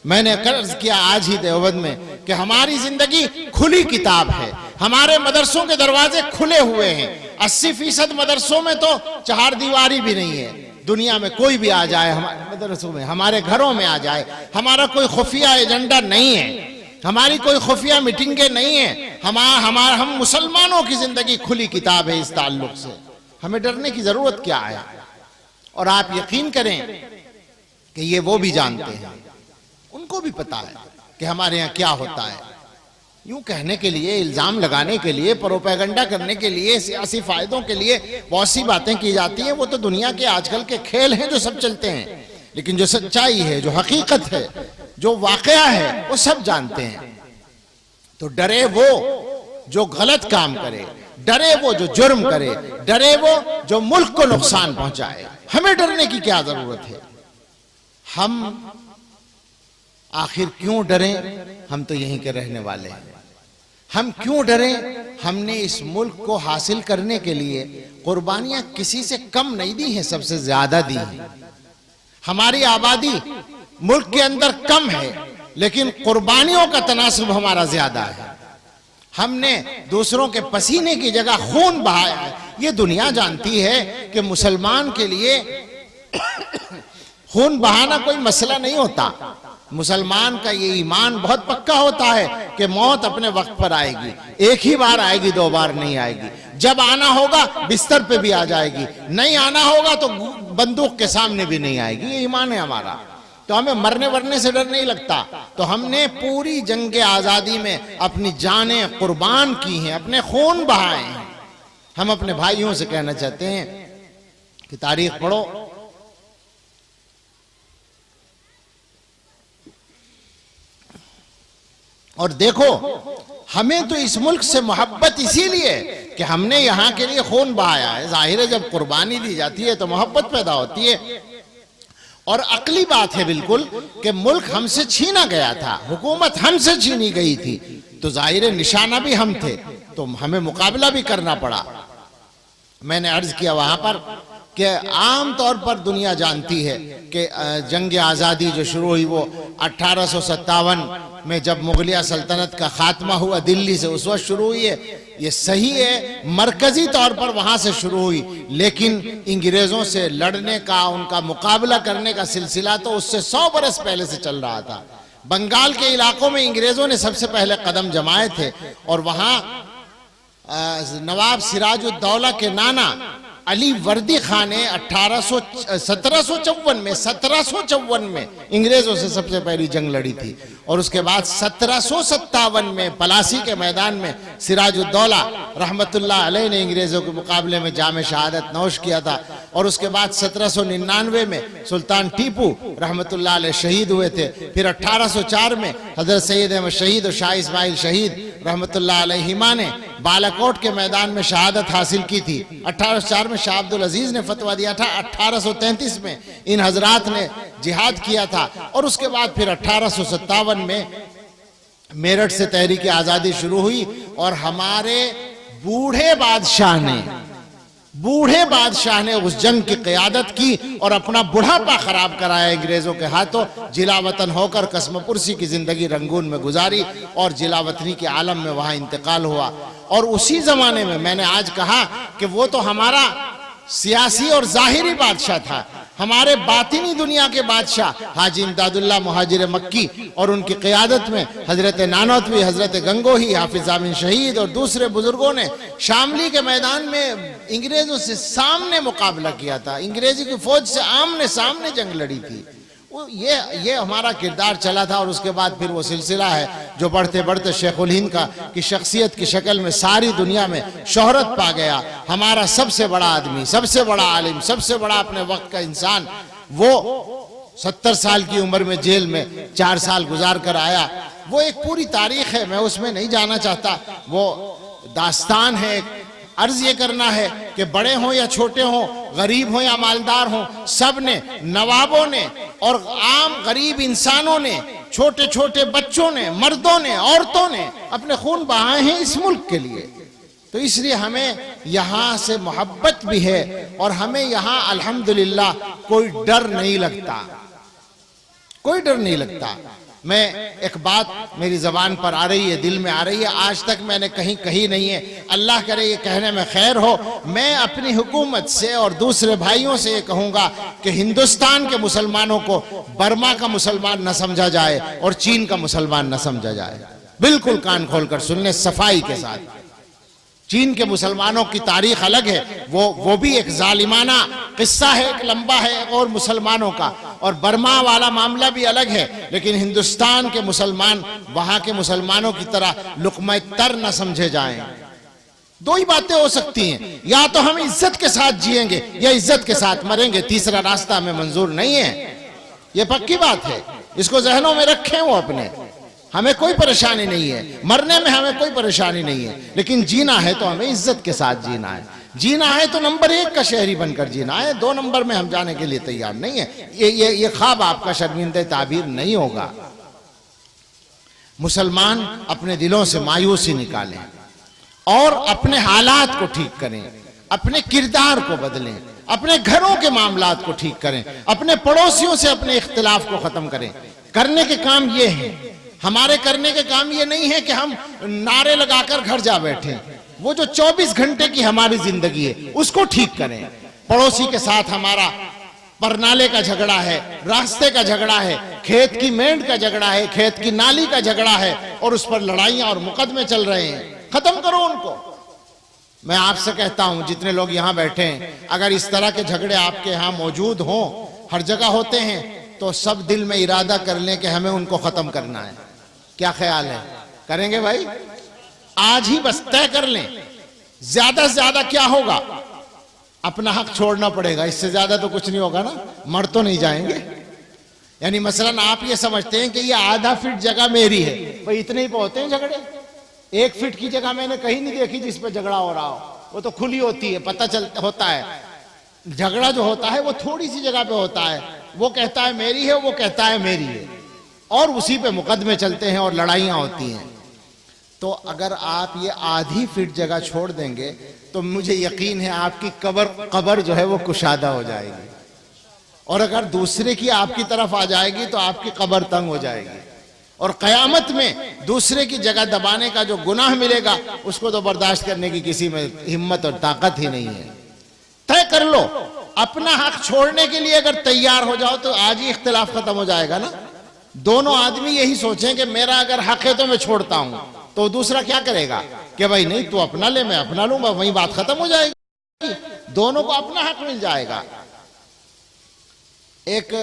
میں نے عرض کیا آج ہی دیوبند میں کہ ہماری زندگی کھلی کتاب ہے، ہمارے مدرسوں کے دروازے کھلے ہوئے ہیں، 80% مدرسوں میں تو چہار دیواری بھی نہیں ہے، دنیا میں کوئی بھی آ جائے ہمارے مدرسوں میں، ہمارے گھروں میں آ جائے، ہمارا کوئی خفیہ ایجنڈا نہیں ہے، ہماری کوئی خفیہ میٹنگیں نہیں ہیں، ہم مسلمانوں کی زندگی کھلی کتاب ہے۔ اس تعلق سے ہمیں ڈرنے کی ضرورت کیا ہے؟ اور آپ یقین کریں کہ یہ وہ بھی جانتے ہیں، ان کو بھی پتا ہے کہ ہمارے یہاں کیا ہوتا ہے۔ یوں کہنے کے لیے، الزام لگانے کے لیے، پروپیگنڈا کرنے کے لیے، سیاسی فائدوں کے لیے بہت سی باتیں کی جاتی ہیں، وہ تو دنیا کے آج کل کے کھیل ہیں جو سب چلتے ہیں، لیکن جو سچائی ہے، جو حقیقت ہے، جو واقعہ ہے، وہ سب جانتے ہیں۔ تو ڈرے وہ جو غلط کام کرے، ڈرے وہ جو جرم کرے، ڈرے وہ جو ملک کو نقصان پہنچائے۔ ہمیں ڈرنے کی کیا ضرورت ہے؟ ہم آخر کیوں ڈریں؟ ہم تو یہیں کے رہنے والے ہیں۔ ہم کیوں ڈریں؟ ہم نے اس ملک کو حاصل کرنے کے لیے قربانیاں کسی سے کم نہیں دی ہیں، سب سے زیادہ دی ہیں۔ ہماری آبادی ملک کے اندر کم ہے، لیکن قربانیوں کا تناسب ہمارا زیادہ ہے۔ ہم نے دوسروں کے پسینے کی جگہ خون بہایا ہے۔ یہ دنیا جانتی ہے کہ مسلمان کے لیے خون بہانا کوئی مسئلہ نہیں ہوتا۔ مسلمان کا یہ ایمان بہت پکا ہوتا ہے کہ موت اپنے وقت پر آئے گی، ایک ہی بار آئے گی، 2 بار نہیں آئے گی۔ جب آنا ہوگا بستر پہ بھی آ جائے گی، نہیں آنا ہوگا تو بندوق کے سامنے بھی نہیں آئے گی۔ یہ ایمان ہے ہمارا، تو ہمیں مرنے ورنے سے ڈر نہیں لگتا۔ تو ہم نے پوری جنگ آزادی میں اپنی جانیں قربان کی ہیں، اپنے خون بہائے ہیں۔ ہم اپنے بھائیوں سے کہنا چاہتے ہیں کہ تاریخ پڑھو، اور دیکھو، ہمیں تو اس ملک سے محبت اسی لیے کہ ہم نے یہاں کے لیے خون بہایا ہے۔ ظاہر ہے جب قربانی دی جاتی ہے تو محبت پیدا ہوتی ہے، اور عقلی بات ہے بالکل کہ ملک ہم سے چھینا گیا تھا، حکومت ہم سے چھینی گئی تھی، تو ظاہر نشانہ بھی ہم تھے، تو ہمیں مقابلہ بھی کرنا پڑا۔ میں نے عرض کیا وہاں پر کہ عام طور پر دنیا جانتی ہے کہ جنگ آزادی جو شروع ہوئی وہ 1857 میں جب مغلیہ سلطنت کا خاتمہ ہوا دلی سے، اس وقت شروع ہوئی ہے۔ یہ صحیح ہے، مرکزی طور پر وہاں سے شروع ہوئی، لیکن انگریزوں سے لڑنے کا، ان کا مقابلہ کرنے کا سلسلہ تو اس سے 100 برس پہلے سے چل رہا تھا۔ بنگال کے علاقوں میں انگریزوں نے سب سے پہلے قدم جمائے تھے، اور وہاں نواب سراج الدولہ کے نانا علی وردی خان نے 1754 میں انگریزوں سے سب سے پہلی جنگ لڑی تھی، اور اس کے بعد 1757 میں پلاسی کے میدان میں سراج الدولہ رحمت اللہ علیہ نے انگریزوں کے مقابلے میں جام شہادت نوش کیا تھا، اور اس کے بعد 1799 میں سلطان ٹیپو رحمت اللہ علیہ شہید ہوئے تھے، پھر 1804 میں حضرت سید احمد شہید اور شاہ اسماعیل شہید رحمت اللہ علیہما نے بالاکوٹ کے میدان میں شہادت حاصل کی تھی۔ 1804 میں شاہ عبدالعزیز نے فتویٰ دیا تھا، 1833 میں ان حضرات نے جہاد کیا تھا، اور اس کے بعد پھر 1857 میں میرٹھ سے تحریک آزادی شروع ہوئی، اور ہمارے بوڑھے بادشاہ نے اس جنگ کی قیادت کی اور اپنا بڑھاپا خراب کرایا انگریزوں کے ہاتھوں، جلا وطن ہو کر قسم پرسی کی زندگی رنگون میں گزاری اور جلا وطنی کے عالم میں وہاں انتقال ہوا۔ اور اسی زمانے میں نے آج کہا کہ وہ تو ہمارا سیاسی اور ظاہری بادشاہ تھا، ہمارے باطنی دنیا کے بادشاہ حاجی امداد اللہ مہاجر مکی اور ان کی قیادت میں حضرت نانوتوی، حضرت گنگوہی، حافظ امین شہید اور دوسرے بزرگوں نے شاملی کے میدان میں انگریزوں سے سامنے مقابلہ کیا تھا، انگریزی کی فوج سے آمنے سامنے جنگ لڑی تھی۔ یہ ہمارا کردار چلا تھا، اور اس کے بعد پھر وہ سلسلہ ہے جو بڑھتے بڑھتے شیخ الہند کی شخصیت کی شکل میں ساری دنیا میں شہرت پا گیا۔ ہمارا سب سے بڑا آدمی، سب سے بڑا عالم، سب سے بڑا اپنے وقت کا انسان، وہ 70 سال کی عمر میں جیل میں 4 سال گزار کر آیا۔ وہ ایک پوری تاریخ ہے، میں اس میں نہیں جانا چاہتا، وہ داستان ہے۔ عرض یہ کرنا ہے کہ بڑے ہوں یا چھوٹے ہوں، غریب ہوں یا مالدار ہوں، سب نے، نوابوں نے اور عام غریب انسانوں نے، چھوٹے چھوٹے بچوں نے، مردوں نے، عورتوں نے اپنے خون بہائے ہیں اس ملک کے لیے۔ تو اس لیے ہمیں یہاں سے محبت بھی ہے، اور ہمیں یہاں الحمدللہ کوئی ڈر نہیں لگتا، کوئی ڈر نہیں لگتا۔ میں ایک بات میری زبان پر آ رہی ہے، دل میں آ رہی ہے، آج تک میں نے کہیں کہی نہیں ہے، اللہ کرے یہ کہنے میں خیر ہو۔ میں اپنی حکومت سے اور دوسرے بھائیوں سے یہ کہوں گا کہ ہندوستان کے مسلمانوں کو برما کا مسلمان نہ سمجھا جائے اور چین کا مسلمان نہ سمجھا جائے۔ بالکل کان کھول کر سن لیں صفائی کے ساتھ۔ چین کے مسلمانوں کی تاریخ الگ ہے، وہ بھی ایک ظالمانہ قصہ ہے، ایک لمبا ہے، اور مسلمانوں کا، اور برما والا معاملہ بھی الگ ہے، لیکن ہندوستان کے مسلمان وہاں کے مسلمانوں کی طرح لقمہ تر نہ سمجھے جائیں۔ دو ہی باتیں ہو سکتی ہیں، یا تو ہم عزت کے ساتھ جئیں گے یا عزت کے ساتھ مریں گے، تیسرا راستہ ہمیں منظور نہیں ہے۔ یہ پکی بات ہے، اس کو ذہنوں میں رکھیں وہ اپنے۔ ہمیں کوئی پریشانی نہیں ہے، مرنے میں ہمیں کوئی پریشانی نہیں ہے، لیکن جینا ہے تو ہمیں عزت کے ساتھ جینا ہے۔ جینا ہے تو نمبر 1 کا شہری بن کر جینا ہے، 2 نمبر میں ہم جانے کے لیے تیار نہیں ہے۔ یہ خواب آپ کا شرمندہ تعبیر نہیں ہوگا۔ مسلمان اپنے دلوں سے مایوسی نکالیں اور اپنے حالات کو ٹھیک کریں، اپنے کردار کو بدلیں، اپنے گھروں کے معاملات کو ٹھیک کریں، اپنے پڑوسیوں سے اپنے اختلاف کو ختم کریں۔ کرنے کے کام یہ ہیں، ہمارے کرنے کے کام یہ نہیں ہے کہ ہم نعرے لگا کر گھر جا بیٹھیں۔ وہ جو 24 گھنٹے کی ہماری زندگی ہے اس کو ٹھیک کریں۔ پڑوسی کے ساتھ ہمارا پرنالے کا جھگڑا ہے، راستے کا جھگڑا ہے، کھیت کی مینڈ کا جھگڑا ہے، کھیت کی نالی کا جھگڑا ہے، اور اس پر لڑائیاں اور مقدمے چل رہے ہیں، ختم کرو ان کو۔ میں آپ سے کہتا ہوں، جتنے لوگ یہاں بیٹھے ہیں، اگر اس طرح کے جھگڑے آپ کے یہاں موجود ہوں، ہر جگہ ہوتے ہیں، تو سب دل میں ارادہ کر لیں کہ ہمیں ان کو ختم کرنا ہے۔ کیا خیال ہے؟ کریں گے بھائی؟ آج ہی بس طے کر لیں۔ زیادہ سے زیادہ کیا ہوگا؟ اپنا حق چھوڑنا پڑے گا، اس سے زیادہ تو کچھ نہیں ہوگا نا، مر تو نہیں جائیں گے۔ یعنی مثلا آپ یہ سمجھتے ہیں کہ یہ آدھا فٹ جگہ میری ہے، بھئی اتنے ہی پہ ہوتے ہیں جھگڑے؟ 1 فٹ کی جگہ میں نے کہیں نہیں دیکھی جس پہ جھگڑا ہو رہا ہو، وہ تو کھلی ہوتی ہے، پتہ ہوتا ہے۔ جھگڑا جو ہوتا ہے وہ تھوڑی سی جگہ پہ ہوتا ہے، وہ کہتا ہے میری ہے، وہ کہتا ہے میری ہے، اور اسی پہ مقدمے چلتے ہیں اور لڑائیاں ہوتی ہیں۔ تو اگر آپ یہ آدھی فٹ جگہ چھوڑ دیں گے تو مجھے یقین ہے آپ کی قبر جو ہے وہ کشادہ ہو جائے گی، اور اگر دوسرے کی آپ کی طرف آ جائے گی تو آپ کی قبر تنگ ہو جائے گی، اور قیامت میں دوسرے کی جگہ دبانے کا جو گناہ ملے گا اس کو تو برداشت کرنے کی کسی میں ہمت اور طاقت ہی نہیں ہے۔ طے کر لو، اپنا حق چھوڑنے کے لیے اگر تیار ہو جاؤ تو آج ہی اختلاف ختم ہو جائے گا نا۔ دونوں آدمی یہی سوچیں کہ میرا اگر حق ہے تو میں چھوڑتا ہوں، تو دوسرا کیا کرے گا کہ بھائی نہیں تو اپنا لے میں اپنا لوں گا، وہیں بات ختم ہو جائے گی۔ دونوں کو اپنا حق مل جائے گا۔ ایک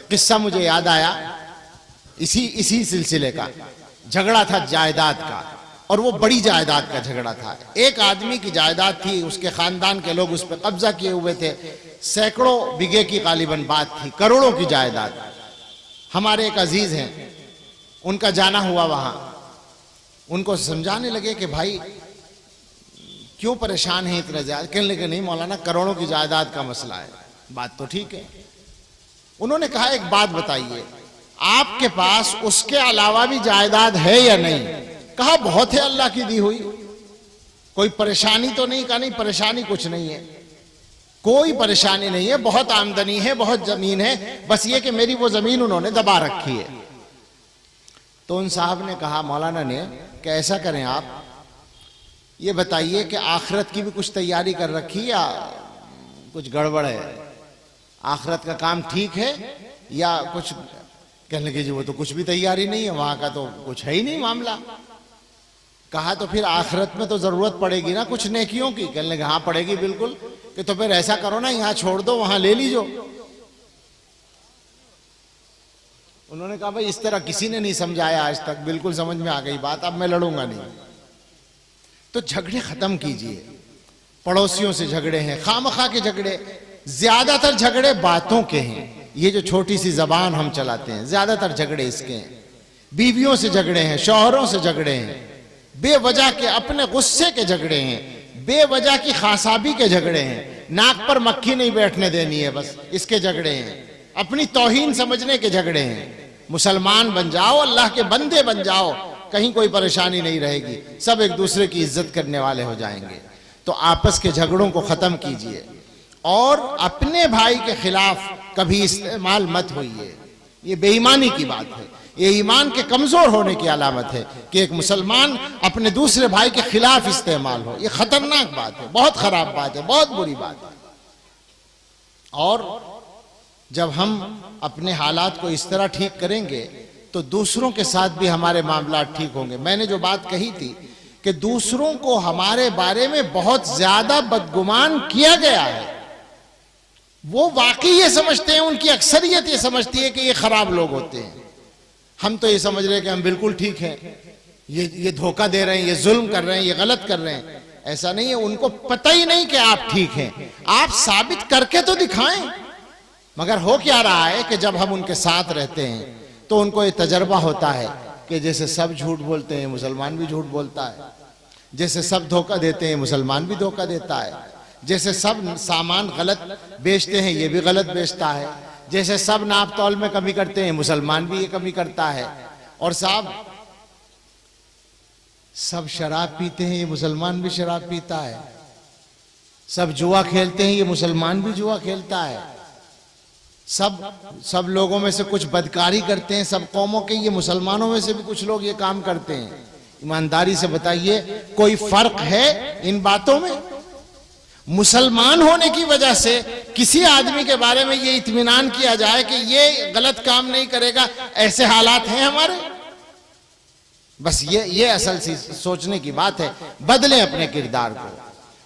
قصہ مجھے یاد آیا اسی سلسلے کا، جھگڑا تھا جائیداد کا، اور وہ بڑی جائیداد کا جھگڑا تھا۔ ایک آدمی کی جائیداد تھی، اس کے خاندان کے لوگ اس پہ قبضہ کیے ہوئے تھے، سینکڑوں بیگھے کی غالباً بات تھی، کروڑوں کی جائیداد۔ ہمارے ایک عزیز ہیں، ان کا جانا ہوا وہاں، ان کو سمجھانے لگے کہ بھائی کیوں پریشان ہیں اتنا زیادہ؟ کہنے لگے نہیں مولانا، کروڑوں کی جائیداد کا مسئلہ ہے۔ بات تو ٹھیک ہے۔ انہوں نے کہا ایک بات بتائیے، آپ کے پاس اس کے علاوہ بھی جائیداد ہے یا نہیں؟ کہا بہت ہے اللہ کی دی ہوئی، کوئی پریشانی تو نہیں؟ کہا نہیں پریشانی کچھ نہیں ہے، کوئی پریشانی نہیں ہے، بہت آمدنی ہے، بہت زمین ہے، بس یہ کہ میری وہ زمین انہوں نے دبا رکھی ہے۔ تو ان صاحب نے کہا مولانا نے کہ ایسا کریں آپ یہ بتائیے کہ آخرت کی بھی کچھ تیاری کر رکھی یا کچھ گڑبڑ ہے؟ آخرت کا کام ٹھیک ہے یا کچھ؟ کہنے لگے جی وہ تو کچھ بھی تیاری نہیں ہے، وہاں کا تو کچھ ہے ہی نہیں معاملہ۔ کہا تو پھر آخرت میں تو ضرورت پڑے گی نا کچھ نیکیوں کی؟ کہنے لگے ہاں پڑے گی بالکل۔ کہ تو پھر ایسا کرو نا، یہاں چھوڑ دو وہاں لے لیجو۔ انہوں نے کہا بھائی اس طرح کسی نے نہیں سمجھایا آج تک، بالکل سمجھ میں آ گئی بات، اب میں لڑوں گا نہیں۔ تو جھگڑے ختم کیجئے، پڑوسیوں سے جھگڑے ہیں، خامخواہ کے جھگڑے، زیادہ تر جھگڑے باتوں کے ہیں۔ یہ جو چھوٹی سی زبان ہم چلاتے ہیں، زیادہ تر جھگڑے اس کے ہیں۔ بیویوں سے جھگڑے ہیں، شوہروں سے جھگڑے ہیں، بے وجہ کے اپنے غصے کے جھگڑے ہیں، بے وجہ کی خاصابی کے جھگڑے ہیں، ناک پر مکھی نہیں بیٹھنے دینی ہے بس اس کے جھگڑے ہیں، اپنی توہین سمجھنے کے جھگڑے ہیں۔ مسلمان بن جاؤ، اللہ کے بندے بن جاؤ، کہیں کوئی پریشانی نہیں رہے گی، سب ایک دوسرے کی عزت کرنے والے ہو جائیں گے۔ تو آپس کے جھگڑوں کو ختم کیجئے، اور اپنے بھائی کے خلاف کبھی استعمال مت ہوئیے۔ یہ بے ایمانی کی بات ہے، یہ ایمان کے کمزور ہونے کی علامت ہے کہ ایک مسلمان اپنے دوسرے بھائی کے خلاف استعمال ہو۔ یہ خطرناک بات ہے، بہت خراب بات ہے، بہت بری بات ہے۔ اور جب ہم اپنے حالات کو اس طرح ٹھیک کریں گے تو دوسروں کے ساتھ بھی ہمارے معاملات ٹھیک ہوں گے۔ میں نے جو بات کہی تھی کہ دوسروں کو ہمارے بارے میں بہت زیادہ بدگمان کیا گیا ہے، وہ واقعی یہ سمجھتے ہیں، ان کی اکثریت یہ سمجھتی ہے کہ یہ خراب لوگ ہوتے ہیں۔ ہم تو یہ سمجھ رہے ہیں کہ ہم بالکل ٹھیک ہیں، یہ دھوکہ دے رہے ہیں، یہ ظلم کر رہے ہیں، یہ غلط کر رہے ہیں۔ ایسا نہیں ہے، ان کو پتہ ہی نہیں کہ آپ ٹھیک ہیں۔ آپ ثابت کر کے تو دکھائیں۔ مگر ہو کیا رہا ہے کہ جب ہم ان کے ساتھ رہتے ہیں تو ان کو یہ تجربہ ہوتا ہے کہ جیسے سب جھوٹ بولتے ہیں مسلمان بھی جھوٹ بولتا ہے، جیسے سب دھوکہ دیتے ہیں مسلمان بھی دھوکہ دیتا ہے، جیسے سب سامان غلط بیچتے ہیں یہ بھی غلط بیچتا ہے، جیسے سب ناپ تول میں کمی کرتے ہیں مسلمان بھی یہ کمی کرتا ہے، اور صاحب سب شراب پیتے ہیں یہ مسلمان بھی شراب پیتا ہے، سب جوا کھیلتے ہیں یہ مسلمان بھی جوا کھیلتا ہے، سب لوگوں میں سے کچھ بدکاری کرتے ہیں، سب قوموں کے یہ مسلمانوں میں سے بھی کچھ لوگ یہ کام کرتے ہیں۔ ایمانداری سے بتائیے کوئی فرق ہے ان باتوں میں؟ مسلمان ہونے کی وجہ سے کسی آدمی کے بارے میں یہ اطمینان کیا جائے کہ یہ غلط کام نہیں کرے گا، ایسے حالات ہیں ہمارے؟ بس یہ اصل سی سوچنے کی بات ہے۔ بدلیں اپنے کردار کو۔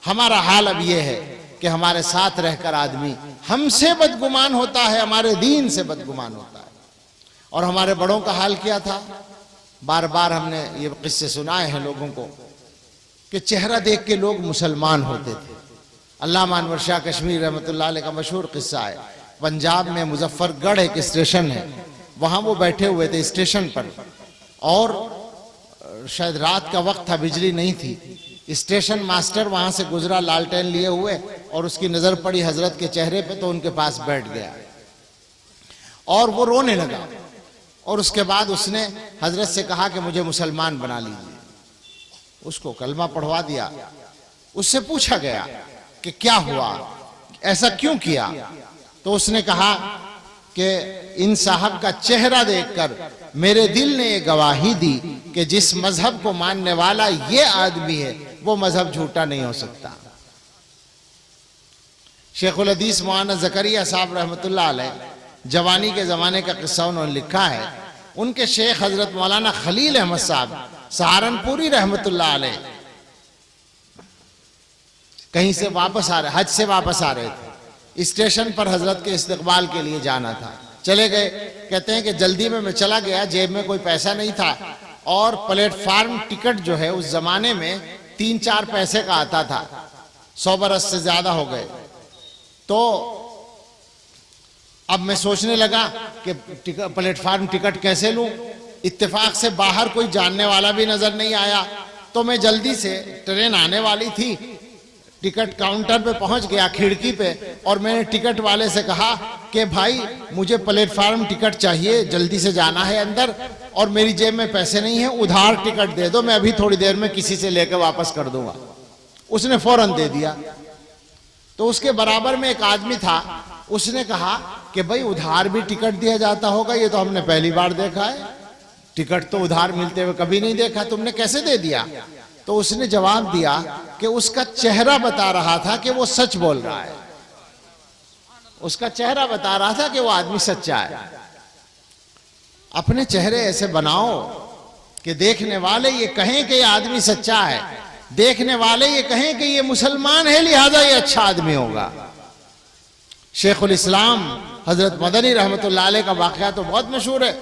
ہمارا حال اب یہ ہے کہ ہمارے ساتھ رہ کر آدمی ہم سے بدگمان ہوتا ہے، ہمارے دین سے بدگمان ہوتا ہے۔ اور ہمارے بڑوں کا حال کیا تھا؟ بار بار ہم نے یہ قصے سنائے ہیں لوگوں کو کہ چہرہ دیکھ کے لوگ مسلمان ہوتے تھے۔ علامہ انور شاہ کشمیری رحمۃ اللہ علیہ کا مشہور قصہ ہے، پنجاب میں مظفر گڑھ ایک اسٹیشن ہے، وہاں وہ بیٹھے ہوئے تھے اسٹیشن پر، اور شاید رات کا وقت تھا، بجلی نہیں تھی۔ اسٹیشن ماسٹر وہاں سے گزرا لالٹین لیے ہوئے، اور اس کی نظر پڑی حضرت کے چہرے پہ تو ان کے پاس بیٹھ گیا، اور وہ رونے لگا، اور اس کے بعد اس نے حضرت سے کہا کہ مجھے مسلمان بنا لیجیے۔ اس کو کلمہ پڑھوا دیا۔ اس سے پوچھا گیا کہ کیا ہوا، ایسا کیوں کیا؟ تو اس نے کہا کہ ان صاحب کا چہرہ دیکھ کر میرے دل نے یہ گواہی دی کہ جس مذہب کو ماننے والا یہ آدمی ہے وہ مذہب جھوٹا نہیں ہو سکتا۔ شیخ الحدیث مولانا زکریا صاحب رحمۃ اللہ علیہ جوانی کے زمانے کا قصہ انہوں نے لکھا ہے۔ ان کے شیخ حضرت مولانا خلیل احمد صاحب سہارنپوری رحمۃ اللہ علیہ کہیں سے واپس آ رہے، حج سے واپس آ رہے تھے، اسٹیشن پر حضرت کے استقبال کے لیے جانا تھا، چلے گئے۔ کہتے ہیں کہ جلدی میں چلا گیا، جیب میں کوئی پیسہ نہیں تھا، اور پلیٹ فارم ٹکٹ جو ہے اس زمانے میں 3-4 پیسے کا آتا تھا، 100 برس سے زیادہ ہو گئے۔ تو اب میں سوچنے لگا کہ پلیٹ فارم ٹکٹ کیسے لوں، اتفاق سے باہر کوئی جاننے والا بھی نظر نہیں آیا، تو میں جلدی سے، ٹرین آنے والی تھی، ٹکٹ کاؤنٹر پہ پہنچ گیا، کھڑکی پہ، اور میں نے ٹکٹ والے سے کہا کہ بھائی مجھے پلیٹ فارم ٹکٹ چاہیے، جلدی سے جانا ہے اندر، اور میری جیب میں پیسے نہیں ہیں، ادھار ٹکٹ دے دو، میں ابھی تھوڑی دیر میں کسی سے لے کے واپس کر دوں گا۔ اس نے فوراً دے دیا۔ تو اس کے برابر میں ایک آدمی تھا، اس نے کہا کہ بھائی ادھار بھی ٹکٹ دیا جاتا ہوگا، یہ تو ہم نے پہلی بار دیکھا ہے، ٹکٹ تو ادھار ملتے ہوئے کبھی نہیں دیکھا، تم نے کیسے دے دیا؟ تو اس نے جواب دیا کہ اس کا چہرہ بتا رہا تھا کہ وہ سچ بول رہا ہے، اس کا چہرہ بتا رہا تھا کہ وہ آدمی سچا ہے۔ اپنے چہرے ایسے بناؤ کہ دیکھنے والے یہ کہیں کہ یہ آدمی سچا ہے، دیکھنے والے یہ کہیں کہ یہ مسلمان ہے لہذا یہ اچھا آدمی ہوگا۔ شیخ الاسلام حضرت مدنی رحمت اللہ علیہ کا واقعہ تو بہت مشہور ہے،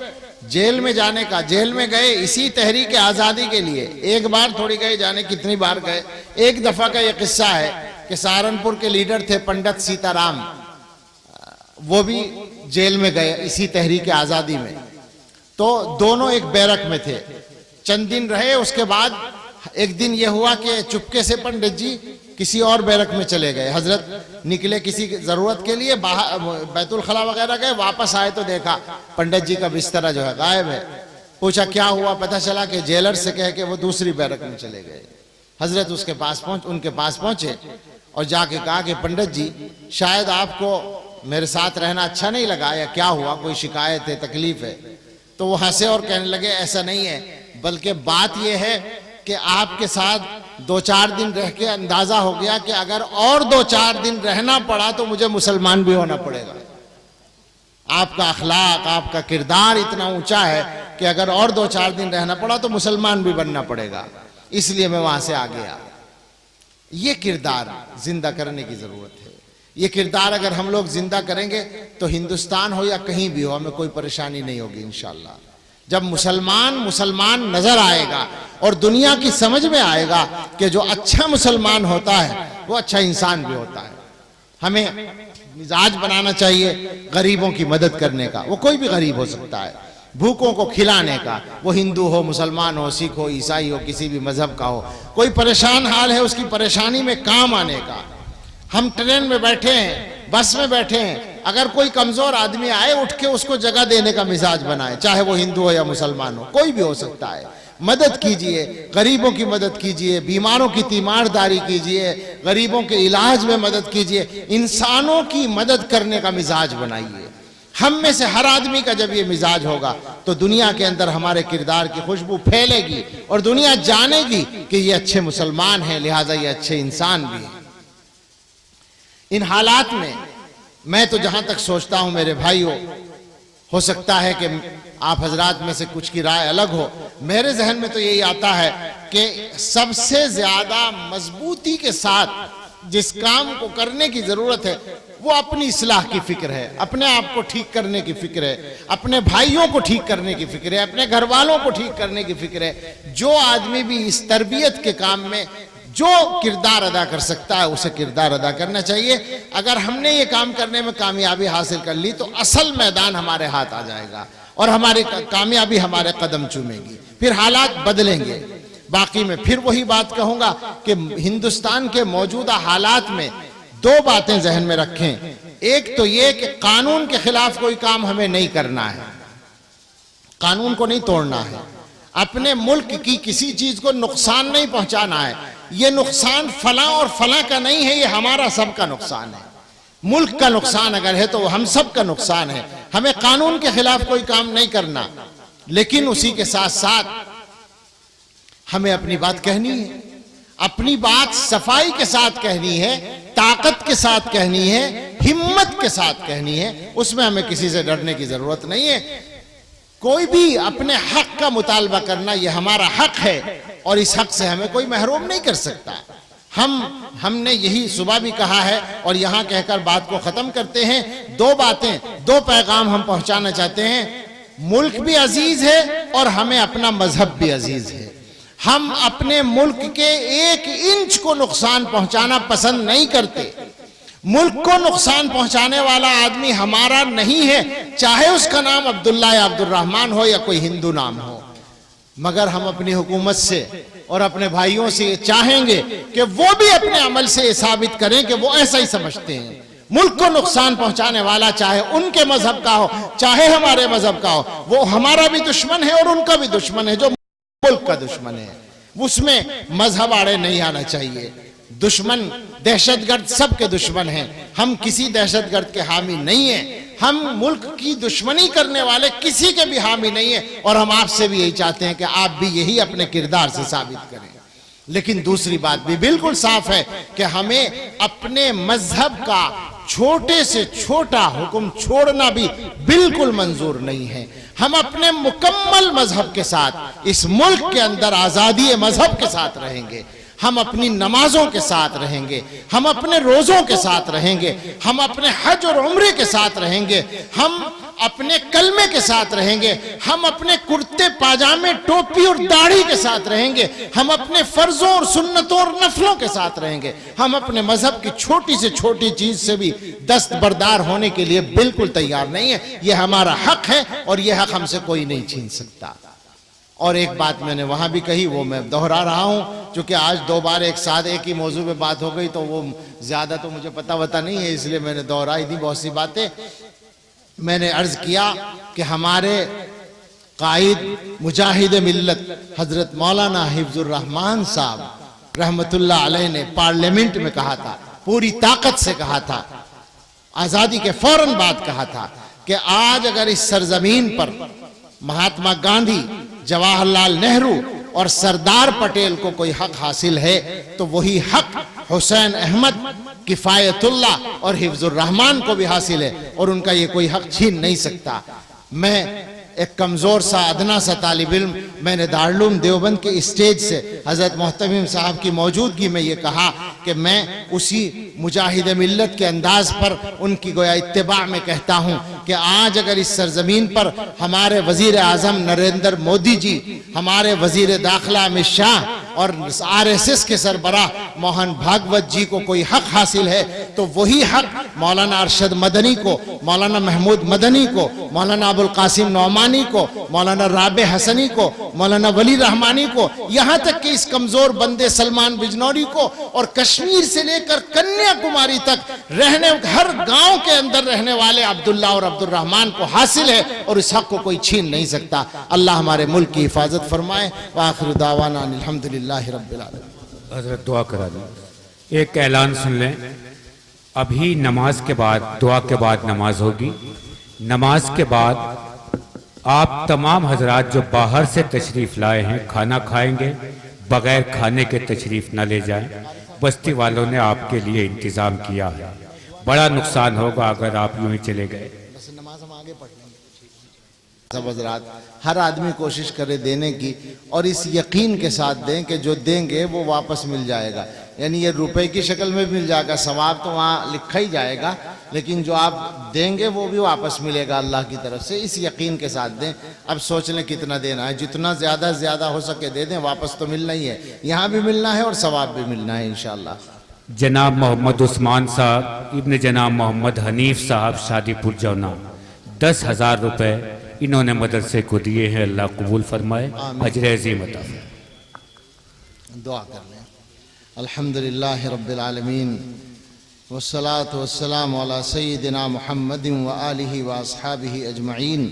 جیل میں جانے کا۔ جیل میں گئے اسی تحریک آزادی کے لیے، ایک بار تھوڑی گئے، جانے کتنی بار گئے۔ ایک دفعہ کا یہ قصہ ہے کہ سہارنپور کے لیڈر تھے پنڈت سیتا رام، وہ بھی جیل میں گئے اسی تحریک آزادی میں۔ تو دونوں ایک بیرک میں تھے، چند دن رہے، اس کے بعد ایک دن یہ ہوا کہ چپکے سے پنڈت جی کسی اور بیرک میں چلے گئے۔ حضرت نکلے کسی ضرورت کے لیے، بیت الخلا وغیرہ گئے، واپس آئے تو دیکھا پنڈت جی کا بسترا جو ہے غائب ہے۔ پوچھا کیا ہوا، پتہ چلا کہ جیلر سے کہہ کے وہ دوسری بیرک میں چلے گئے۔ حضرت ان کے پاس پہنچے اور جا کے کہا کہ پنڈت جی شاید آپ کو میرے ساتھ رہنا اچھا نہیں لگا، یا کیا ہوا، کوئی شکایت ہے، تکلیف ہے؟ تو وہ ہنسے اور کہنے لگے ایسا نہیں ہے، بلکہ بات یہ ہے کہ آپ کے ساتھ 2-4 دن رہ کے اندازہ ہو گیا کہ اگر اور 2-4 دن رہنا پڑا تو مجھے مسلمان بھی ہونا پڑے گا۔ آپ کا اخلاق، آپ کا کردار اتنا اونچا ہے کہ اگر اور 2-4 دن رہنا پڑا تو مسلمان بھی بننا پڑے گا، اس لیے میں وہاں سے آ گیا۔ یہ کردار زندہ کرنے کی ضرورت ہے۔ یہ کردار اگر ہم لوگ زندہ کریں گے تو ہندوستان ہو یا کہیں بھی ہو ہمیں کوئی پریشانی نہیں ہوگی انشاءاللہ۔ جب مسلمان نظر آئے گا اور دنیا کی سمجھ میں آئے گا کہ جو اچھا مسلمان ہوتا ہے وہ اچھا انسان بھی ہوتا ہے۔ ہمیں مزاج بنانا چاہیے غریبوں کی مدد کرنے کا، وہ کوئی بھی غریب ہو سکتا ہے، بھوکوں کو کھلانے کا، وہ ہندو ہو، مسلمان ہو، سکھ ہو، عیسائی ہو، کسی بھی مذہب کا ہو، کوئی پریشان حال ہے اس کی پریشانی میں کام آنے کا۔ ہم ٹرین میں بیٹھے ہیں، بس میں بیٹھے ہیں، اگر کوئی کمزور آدمی آئے اٹھ کے اس کو جگہ دینے کا مزاج بنائے، چاہے وہ ہندو ہو یا مسلمان ہو، کوئی بھی ہو سکتا ہے۔ مدد کیجئے، غریبوں کی مدد کیجئے، بیماروں کی تیمارداری کیجئے، غریبوں کے علاج میں مدد کیجئے، انسانوں کی مدد کرنے کا مزاج بنائیے۔ ہم میں سے ہر آدمی کا جب یہ مزاج ہوگا تو دنیا کے اندر ہمارے کردار کی خوشبو پھیلے گی اور دنیا جانے گی کہ یہ اچھے مسلمان ہیں، لہٰذا یہ اچھے انسان بھی ہیں۔ ان حالات میں تو جہاں تک سوچتا ہوں میرے بھائیوں، ہو سکتا ہے کہ آپ حضرات میں سے کچھ کی رائے الگ ہو، میرے ذہن میں تو یہی آتا ہے کہ سب سے زیادہ مضبوطی کے ساتھ جس کام کو کرنے کی ضرورت ہے وہ اپنی اصلاح کی فکر ہے، اپنے آپ کو ٹھیک کرنے کی فکر ہے، اپنے بھائیوں کو ٹھیک کرنے کی فکر ہے، اپنے گھر والوں کو ٹھیک کرنے کی فکر ہے۔ جو آدمی بھی اس تربیت کے کام میں جو کردار ادا کر سکتا ہے اسے کردار ادا کرنا چاہیے۔ اگر ہم نے یہ کام کرنے میں کامیابی حاصل کر لی تو اصل میدان ہمارے ہاتھ آ جائے گا اور ہماری کامیابی ہمارے قدم چومے گی، پھر حالات بدلیں گے۔ باقی میں پھر وہی بات کہوں گا کہ ہندوستان کے موجودہ حالات میں 2 باتیں ذہن میں رکھیں۔ ایک تو یہ کہ قانون کے خلاف کوئی کام ہمیں نہیں کرنا ہے، قانون کو نہیں توڑنا ہے، اپنے ملک کی کسی چیز کو نقصان نہیں پہنچانا ہے۔ یہ نقصان فلاں اور فلاں کا نہیں ہے، یہ ہمارا سب کا نقصان ہے۔ ملک کا نقصان اگر ہے تو وہ ہم سب کا نقصان ہے۔ ہمیں قانون کے خلاف کوئی کام نہیں کرنا، لیکن اسی کے ساتھ ساتھ ہمیں اپنی بات کہنی ہے، اپنی بات صفائی کے ساتھ کہنی ہے، طاقت کے ساتھ کہنی ہے، ہمت کے ساتھ کہنی ہے۔ اس میں ہمیں کسی سے ڈرنے کی ضرورت نہیں ہے۔ کوئی بھی اپنے حق کا مطالبہ کرنا یہ ہمارا حق ہے اور اس حق سے ہمیں کوئی محروم نہیں کر سکتا۔ ہم نے یہی صبح بھی کہا ہے اور یہاں کہہ کر بات کو ختم کرتے ہیں. دو باتیں، دو پیغام ہم پہنچانا چاہتے ہیں. ملک بھی عزیز ہے اور ہمیں اپنا مذہب بھی عزیز ہے. ہم اپنے ملک کے 1 انچ کو نقصان پہنچانا پسند نہیں کرتے. ملک کو نقصان پہنچانے والا آدمی ہمارا نہیں ہے، چاہے اس کا نام عبداللہ یا عبد الرحمن ہو یا کوئی ہندو نام ہو. مگر ہم اپنی حکومت سے اور اپنے بھائیوں سے چاہیں گے کہ وہ بھی اپنے عمل سے یہ ثابت کریں کہ وہ ایسا ہی سمجھتے ہیں. ملک کو نقصان پہنچانے والا چاہے ان کے مذہب کا ہو چاہے ہمارے مذہب کا ہو، وہ ہمارا بھی دشمن ہے اور ان کا بھی دشمن ہے جو ملک کا دشمن ہے. اس میں مذہب آڑے نہیں آنا چاہیے. دشمن دہشت گرد سب کے دشمن ہیں. ہم کسی دہشت گرد کے حامی نہیں ہیں. ہم ملک کی دشمنی کرنے والے کسی کے بھی حامی نہیں ہیں اور ہم آپ سے بھی یہی چاہتے ہیں کہ آپ بھی یہی اپنے کردار سے ثابت کریں. لیکن دوسری بات بھی بالکل صاف ہے کہ ہمیں اپنے مذہب کا چھوٹے سے چھوٹا حکم چھوڑنا بھی بالکل منظور نہیں ہے. ہم اپنے مکمل مذہب کے ساتھ اس ملک کے اندر آزادی مذہب کے ساتھ رہیں گے. ہم اپنی نمازوں کے ساتھ رہیں گے، ہم اپنے روزوں کے ساتھ رہیں گے، ہم اپنے حج اور عمرے کے ساتھ رہیں گے، ہم اپنے کلمے کے ساتھ رہیں گے، ہم اپنے کرتے پاجامے ٹوپی اور داڑھی کے ساتھ رہیں گے، ہم اپنے فرضوں اور سنتوں اور نفلوں کے ساتھ رہیں گے. ہم اپنے مذہب کی چھوٹی سے چھوٹی چیز سے بھی دستبردار ہونے کے لیے بالکل تیار نہیں ہے. یہ ہمارا حق ہے اور یہ حق ہم سے کوئی نہیں چھین سکتا. اور ایک بات میں نے وہاں بھی کہی، وہ میں دہرا رہا ہوں چونکہ آج 2 بار ایک ساتھ ایک ہی موضوع پہ بات ہو گئی تو وہ زیادہ تو مجھے پتہ نہیں ہے، اس لیے میں نے دہرائی دی بہت سی باتیں. میں نے عرض کیا کہ ہمارے قائد مجاہد ملت حضرت مولانا حفظ الرحمان صاحب رحمت اللہ علیہ نے پارلیمنٹ میں کہا تھا، پوری طاقت سے کہا تھا، آزادی کے فوراً بعد کہا تھا کہ آج اگر اس سرزمین پر مہاتما گاندھی، جواہر لال نہرو اور سردار پٹیل کو کوئی حق حاصل ہے تو وہی حق حسین احمد، کفایت اللہ اور حفظ الرحمان کو بھی حاصل ہے اور ان کا یہ کوئی حق چھین نہیں سکتا. میں ایک کمزور سا ادنا سا طالب علم، میں نے دارالعلوم دیوبند کے اسٹیج سے حضرت محتمم صاحب کی موجودگی میں یہ کہا کہ میں اسی مجاہد ملت کے انداز پر ان کی گویا اتباع میں کہتا ہوں کہ آج اگر اس سرزمین پر ہمارے وزیر اعظم نریندر مودی جی، ہمارے وزیر داخلہ امت شاہ اور RSS کے سربراہ موہن بھاگوت جی کو کوئی حق حاصل ہے تو وہی حق مولانا ارشد مدنی کو، مولانا محمود مدنی کو، مولانا ابوالقاسم نعمانی کو، مولانا رابع حسنی کو، مولانا ولی رحمانی کو، یہاں تک کہ اس کمزور بندے سلمان بجنوری کو اور کشمیر سے لے کر کنیا کماری تک رہنے ہر گاؤں کے اندر رہنے والے عبداللہ اور عبد الرحمن کو حاصل ہے اور اس حق کو کوئی چھین نہیں سکتا. اللہ ہمارے ملک کی حفاظت فرمائے. وآخر دعوانا الحمدللہ رب العالمین. حضرت دعا کرا دیں. ایک اعلان سن لیں، ابھی نماز کے بعد، دعا کے بعد نماز ہوگی. نماز کے بعد آپ تمام حضرات جو باہر سے تشریف لائے ہیں کھانا کھائیں گے، بغیر کھانے کے تشریف نہ لے جائیں. بستی والوں نے آپ کے لیے انتظام کیا ہے. بڑا نقصان ہوگا اگر آپ یوں ہی چلے گئے. نماز ہم آگے پڑھ لیں گے. سب حضرات ہر آدمی کوشش کرے دینے کی اور اس یقین کے ساتھ دیں کہ جو دیں گے وہ واپس مل جائے گا. یعنی یہ روپے کی شکل میں مل جائے گا، ثواب تو وہاں لکھا ہی جائے گا، لیکن جو آپ دیں گے وہ بھی واپس ملے گا اللہ کی طرف سے. اس یقین کے ساتھ دیں. اب سوچ لیں کتنا دینا ہے، جتنا زیادہ ہو سکے دے دیں، واپس تو ملنا ہی ہے، یہاں بھی ملنا ہے اور ثواب بھی ملنا ہے انشاءاللہ. جناب محمد عثمان صاحب ابن جناب محمد حنیف صاحب شادی پور جونا 10,000 روپے انہوں نے مدرسے کو دیے ہیں. اللہ قبول فرمائے، اجر عظیم عطا فرمائے. دعا کر لیں. الحمدللہ رب العالمین والصلاة والسلام علی سیدنا محمد وآلہ واصحابہ اجمعین.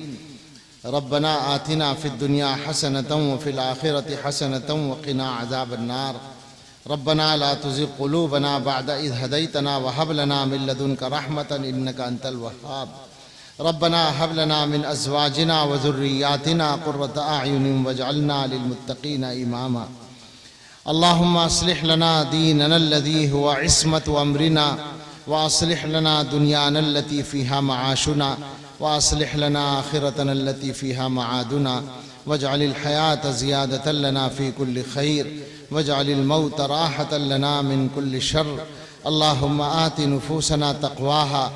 ربنا آتنا فی الدنیا حسنة وفی الآخرة حسنة وقنا عذاب النار. ربنا لا تزغ قلوبنا بعد إذ هديتنا وهب لنا من لدنك رحمة إنك أنت الوهاب. ربنا هب لنا من أزواجنا وذرياتنا قرة أعين واجعلنا للمتقين إماما. اللهم أصلح لنا ديننا الذي هو عصمة أمرنا وأصلح لنا دنيانا التي فيها معاشنا وأصلح لنا آخرتنا التي فيها معادنا واجعل الحياة زيادة لنا في كل خير واجعل الموت راحة لنا من كل شر. اللهم آت نفوسنا تقواها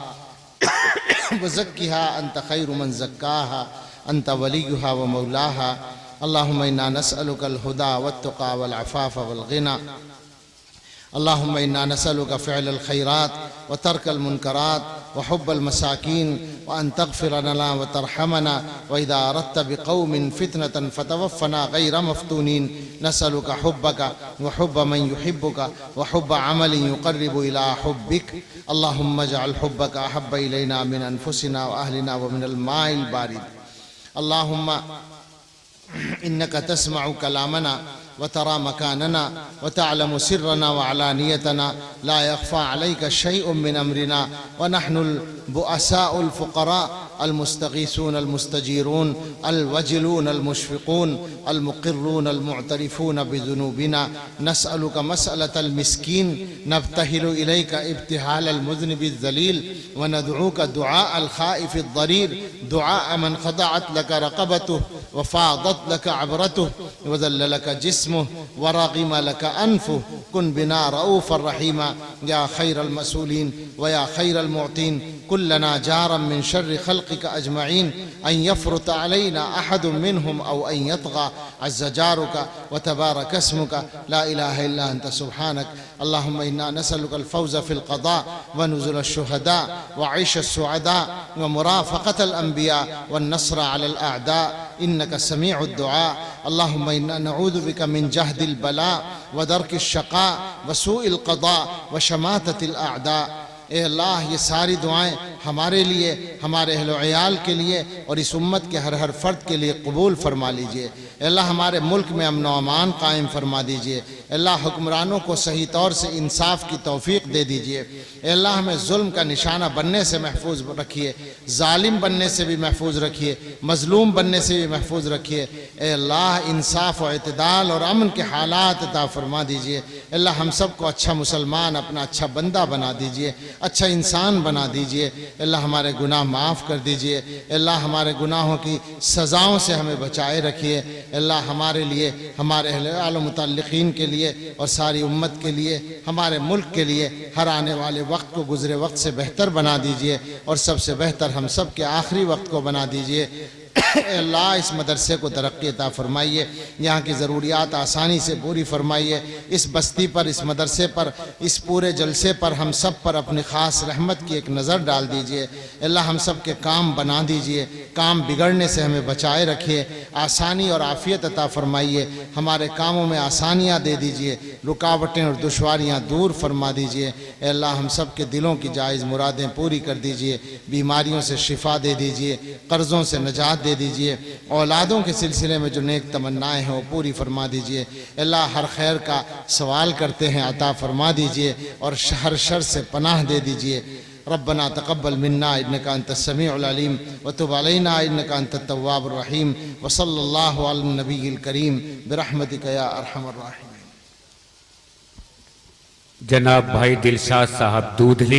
وزكها أنت خير من زكاها أنت وليها ومولاها. اللهم إنا نسألك الهدى والتقى والعفاف والغنى. اللهم إنا نسألك فعل الخيرات وترك المنكرات وحب المساكين وأن تغفر لنا وترحمنا، وإذا أردت بقوم فتنة فتوفنا غير مفتونين. نسألك حبك وحب من يحبك وحب عمل يقرب إلى حبك. اللهم اجعل حبك أحب إلينا من أنفسنا وأهلنا ومن الماء البارد. اللهم إنك تسمع كلامنا وترى مكاننا وتعلم سرنا وعلانيتنا، لا يخفى عليك شيء من أمرنا، ونحن البؤساء الفقراء المستغيثون المستجيرون الوجلون المشفقون المقرون المعترفون بذنوبنا. نسألك مسألة المسكين، نبتهل إليك ابتهال المذنب الذليل، وندعوك دعاء الخائف الضرير، دعاء من خضعت لك رقبته وفاضت لك عبرته وذل لك جسمه ورغم لك أنفه. كن بنا رؤوفا رحيما يا خير المسؤولين ويا خير المعطين. كلنا جارا من شر خلقك أجمعين، أن يفرط علينا أحد منهم أو أن يطغى. عز جارك وتبارك اسمك، لا إله إلا أنت سبحانك. اللهم إنا نسألك الفوز في القضاء ونزل الشهداء وعيش السعداء ومرافقة الأنبياء والنصر على الأعداء، إنك سميع الدعاء. اللهم إنا نعوذ بك من جهد البلاء ودرك الشقاء وسوء القضاء وشماتة الأعداء. اے اللہ یہ ساری دعائیں ہمارے لیے، ہمارے اہل و عیال کے لیے اور اس امت کے ہر ہر فرد کے لیے قبول فرما لیجئے۔ اے اللہ ہمارے ملک میں امن و امان قائم فرما دیجئے۔ اے اللہ حکمرانوں کو صحیح طور سے انصاف کی توفیق دے دیجئے۔ اے اللہ ہمیں ظلم کا نشانہ بننے سے محفوظ رکھیے، ظالم بننے سے بھی محفوظ رکھیے، مظلوم بننے سے بھی محفوظ رکھیے۔ اے اللہ انصاف و اعتدال اور امن کے حالات عطا فرما دیجئے۔ اے اللہ ہم سب کو اچھا مسلمان، اپنا اچھا بندہ بنا دیجئے، اچھا انسان بنا دیجئے۔ اے اللہ ہمارے گناہ معاف کر دیجئے۔ اے اللہ ہمارے گناہوں کی سزاؤں سے ہمیں بچائے رکھیے۔ اے اللہ ہمارے لیے، ہمارے اہل وعال و متعلقین کے لیے اور ساری امت کے لیے، ہمارے ملک کے لیے ہر آنے والے وقت کو گزرے وقت سے بہتر بنا دیجئے، اور سب سے بہتر ہم سب کے آخری وقت کو بنا دیجئے۔ اے اللہ اس مدرسے کو ترقی عطا فرمائیے، یہاں کی ضروریات آسانی سے پوری فرمائیے۔ اس بستی پر، اس مدرسے پر، اس پورے جلسے پر ہم سب پر اپنی خاص رحمت کی ایک نظر ڈال دیجئے۔ اے اللہ ہم سب کے کام بنا دیجئے، کام بگڑنے سے ہمیں بچائے رکھیے، آسانی اور عافیت عطا فرمائیے، ہمارے کاموں میں آسانیاں دے دیجئے، رکاوٹیں اور دشواریاں دور فرما دیجئے۔ اے اللہ ہم سب کے دلوں کی جائز مرادیں پوری کر دیجئے، بیماریوں سے شفا دے دیجئے، قرضوں سے نجات دے دیجئے، اولادوں کے سلسلے میں جو نیک تمنائیں ہیں وہ پوری فرما دیجئے۔ اللہ ہر خیر کا سوال کرتے ہیں، عطا فرما دیجئے، اور ہر شر سے پناہ دے دیجئے۔ ربنا تقبل منا انك انت السميع العليم وتب علينا انك انت التواب الرحيم وصلى الله على النبي الكريم برحمتك يا ارحم الراحمين۔ جناب بھائی دلشاد صاحب دودھلی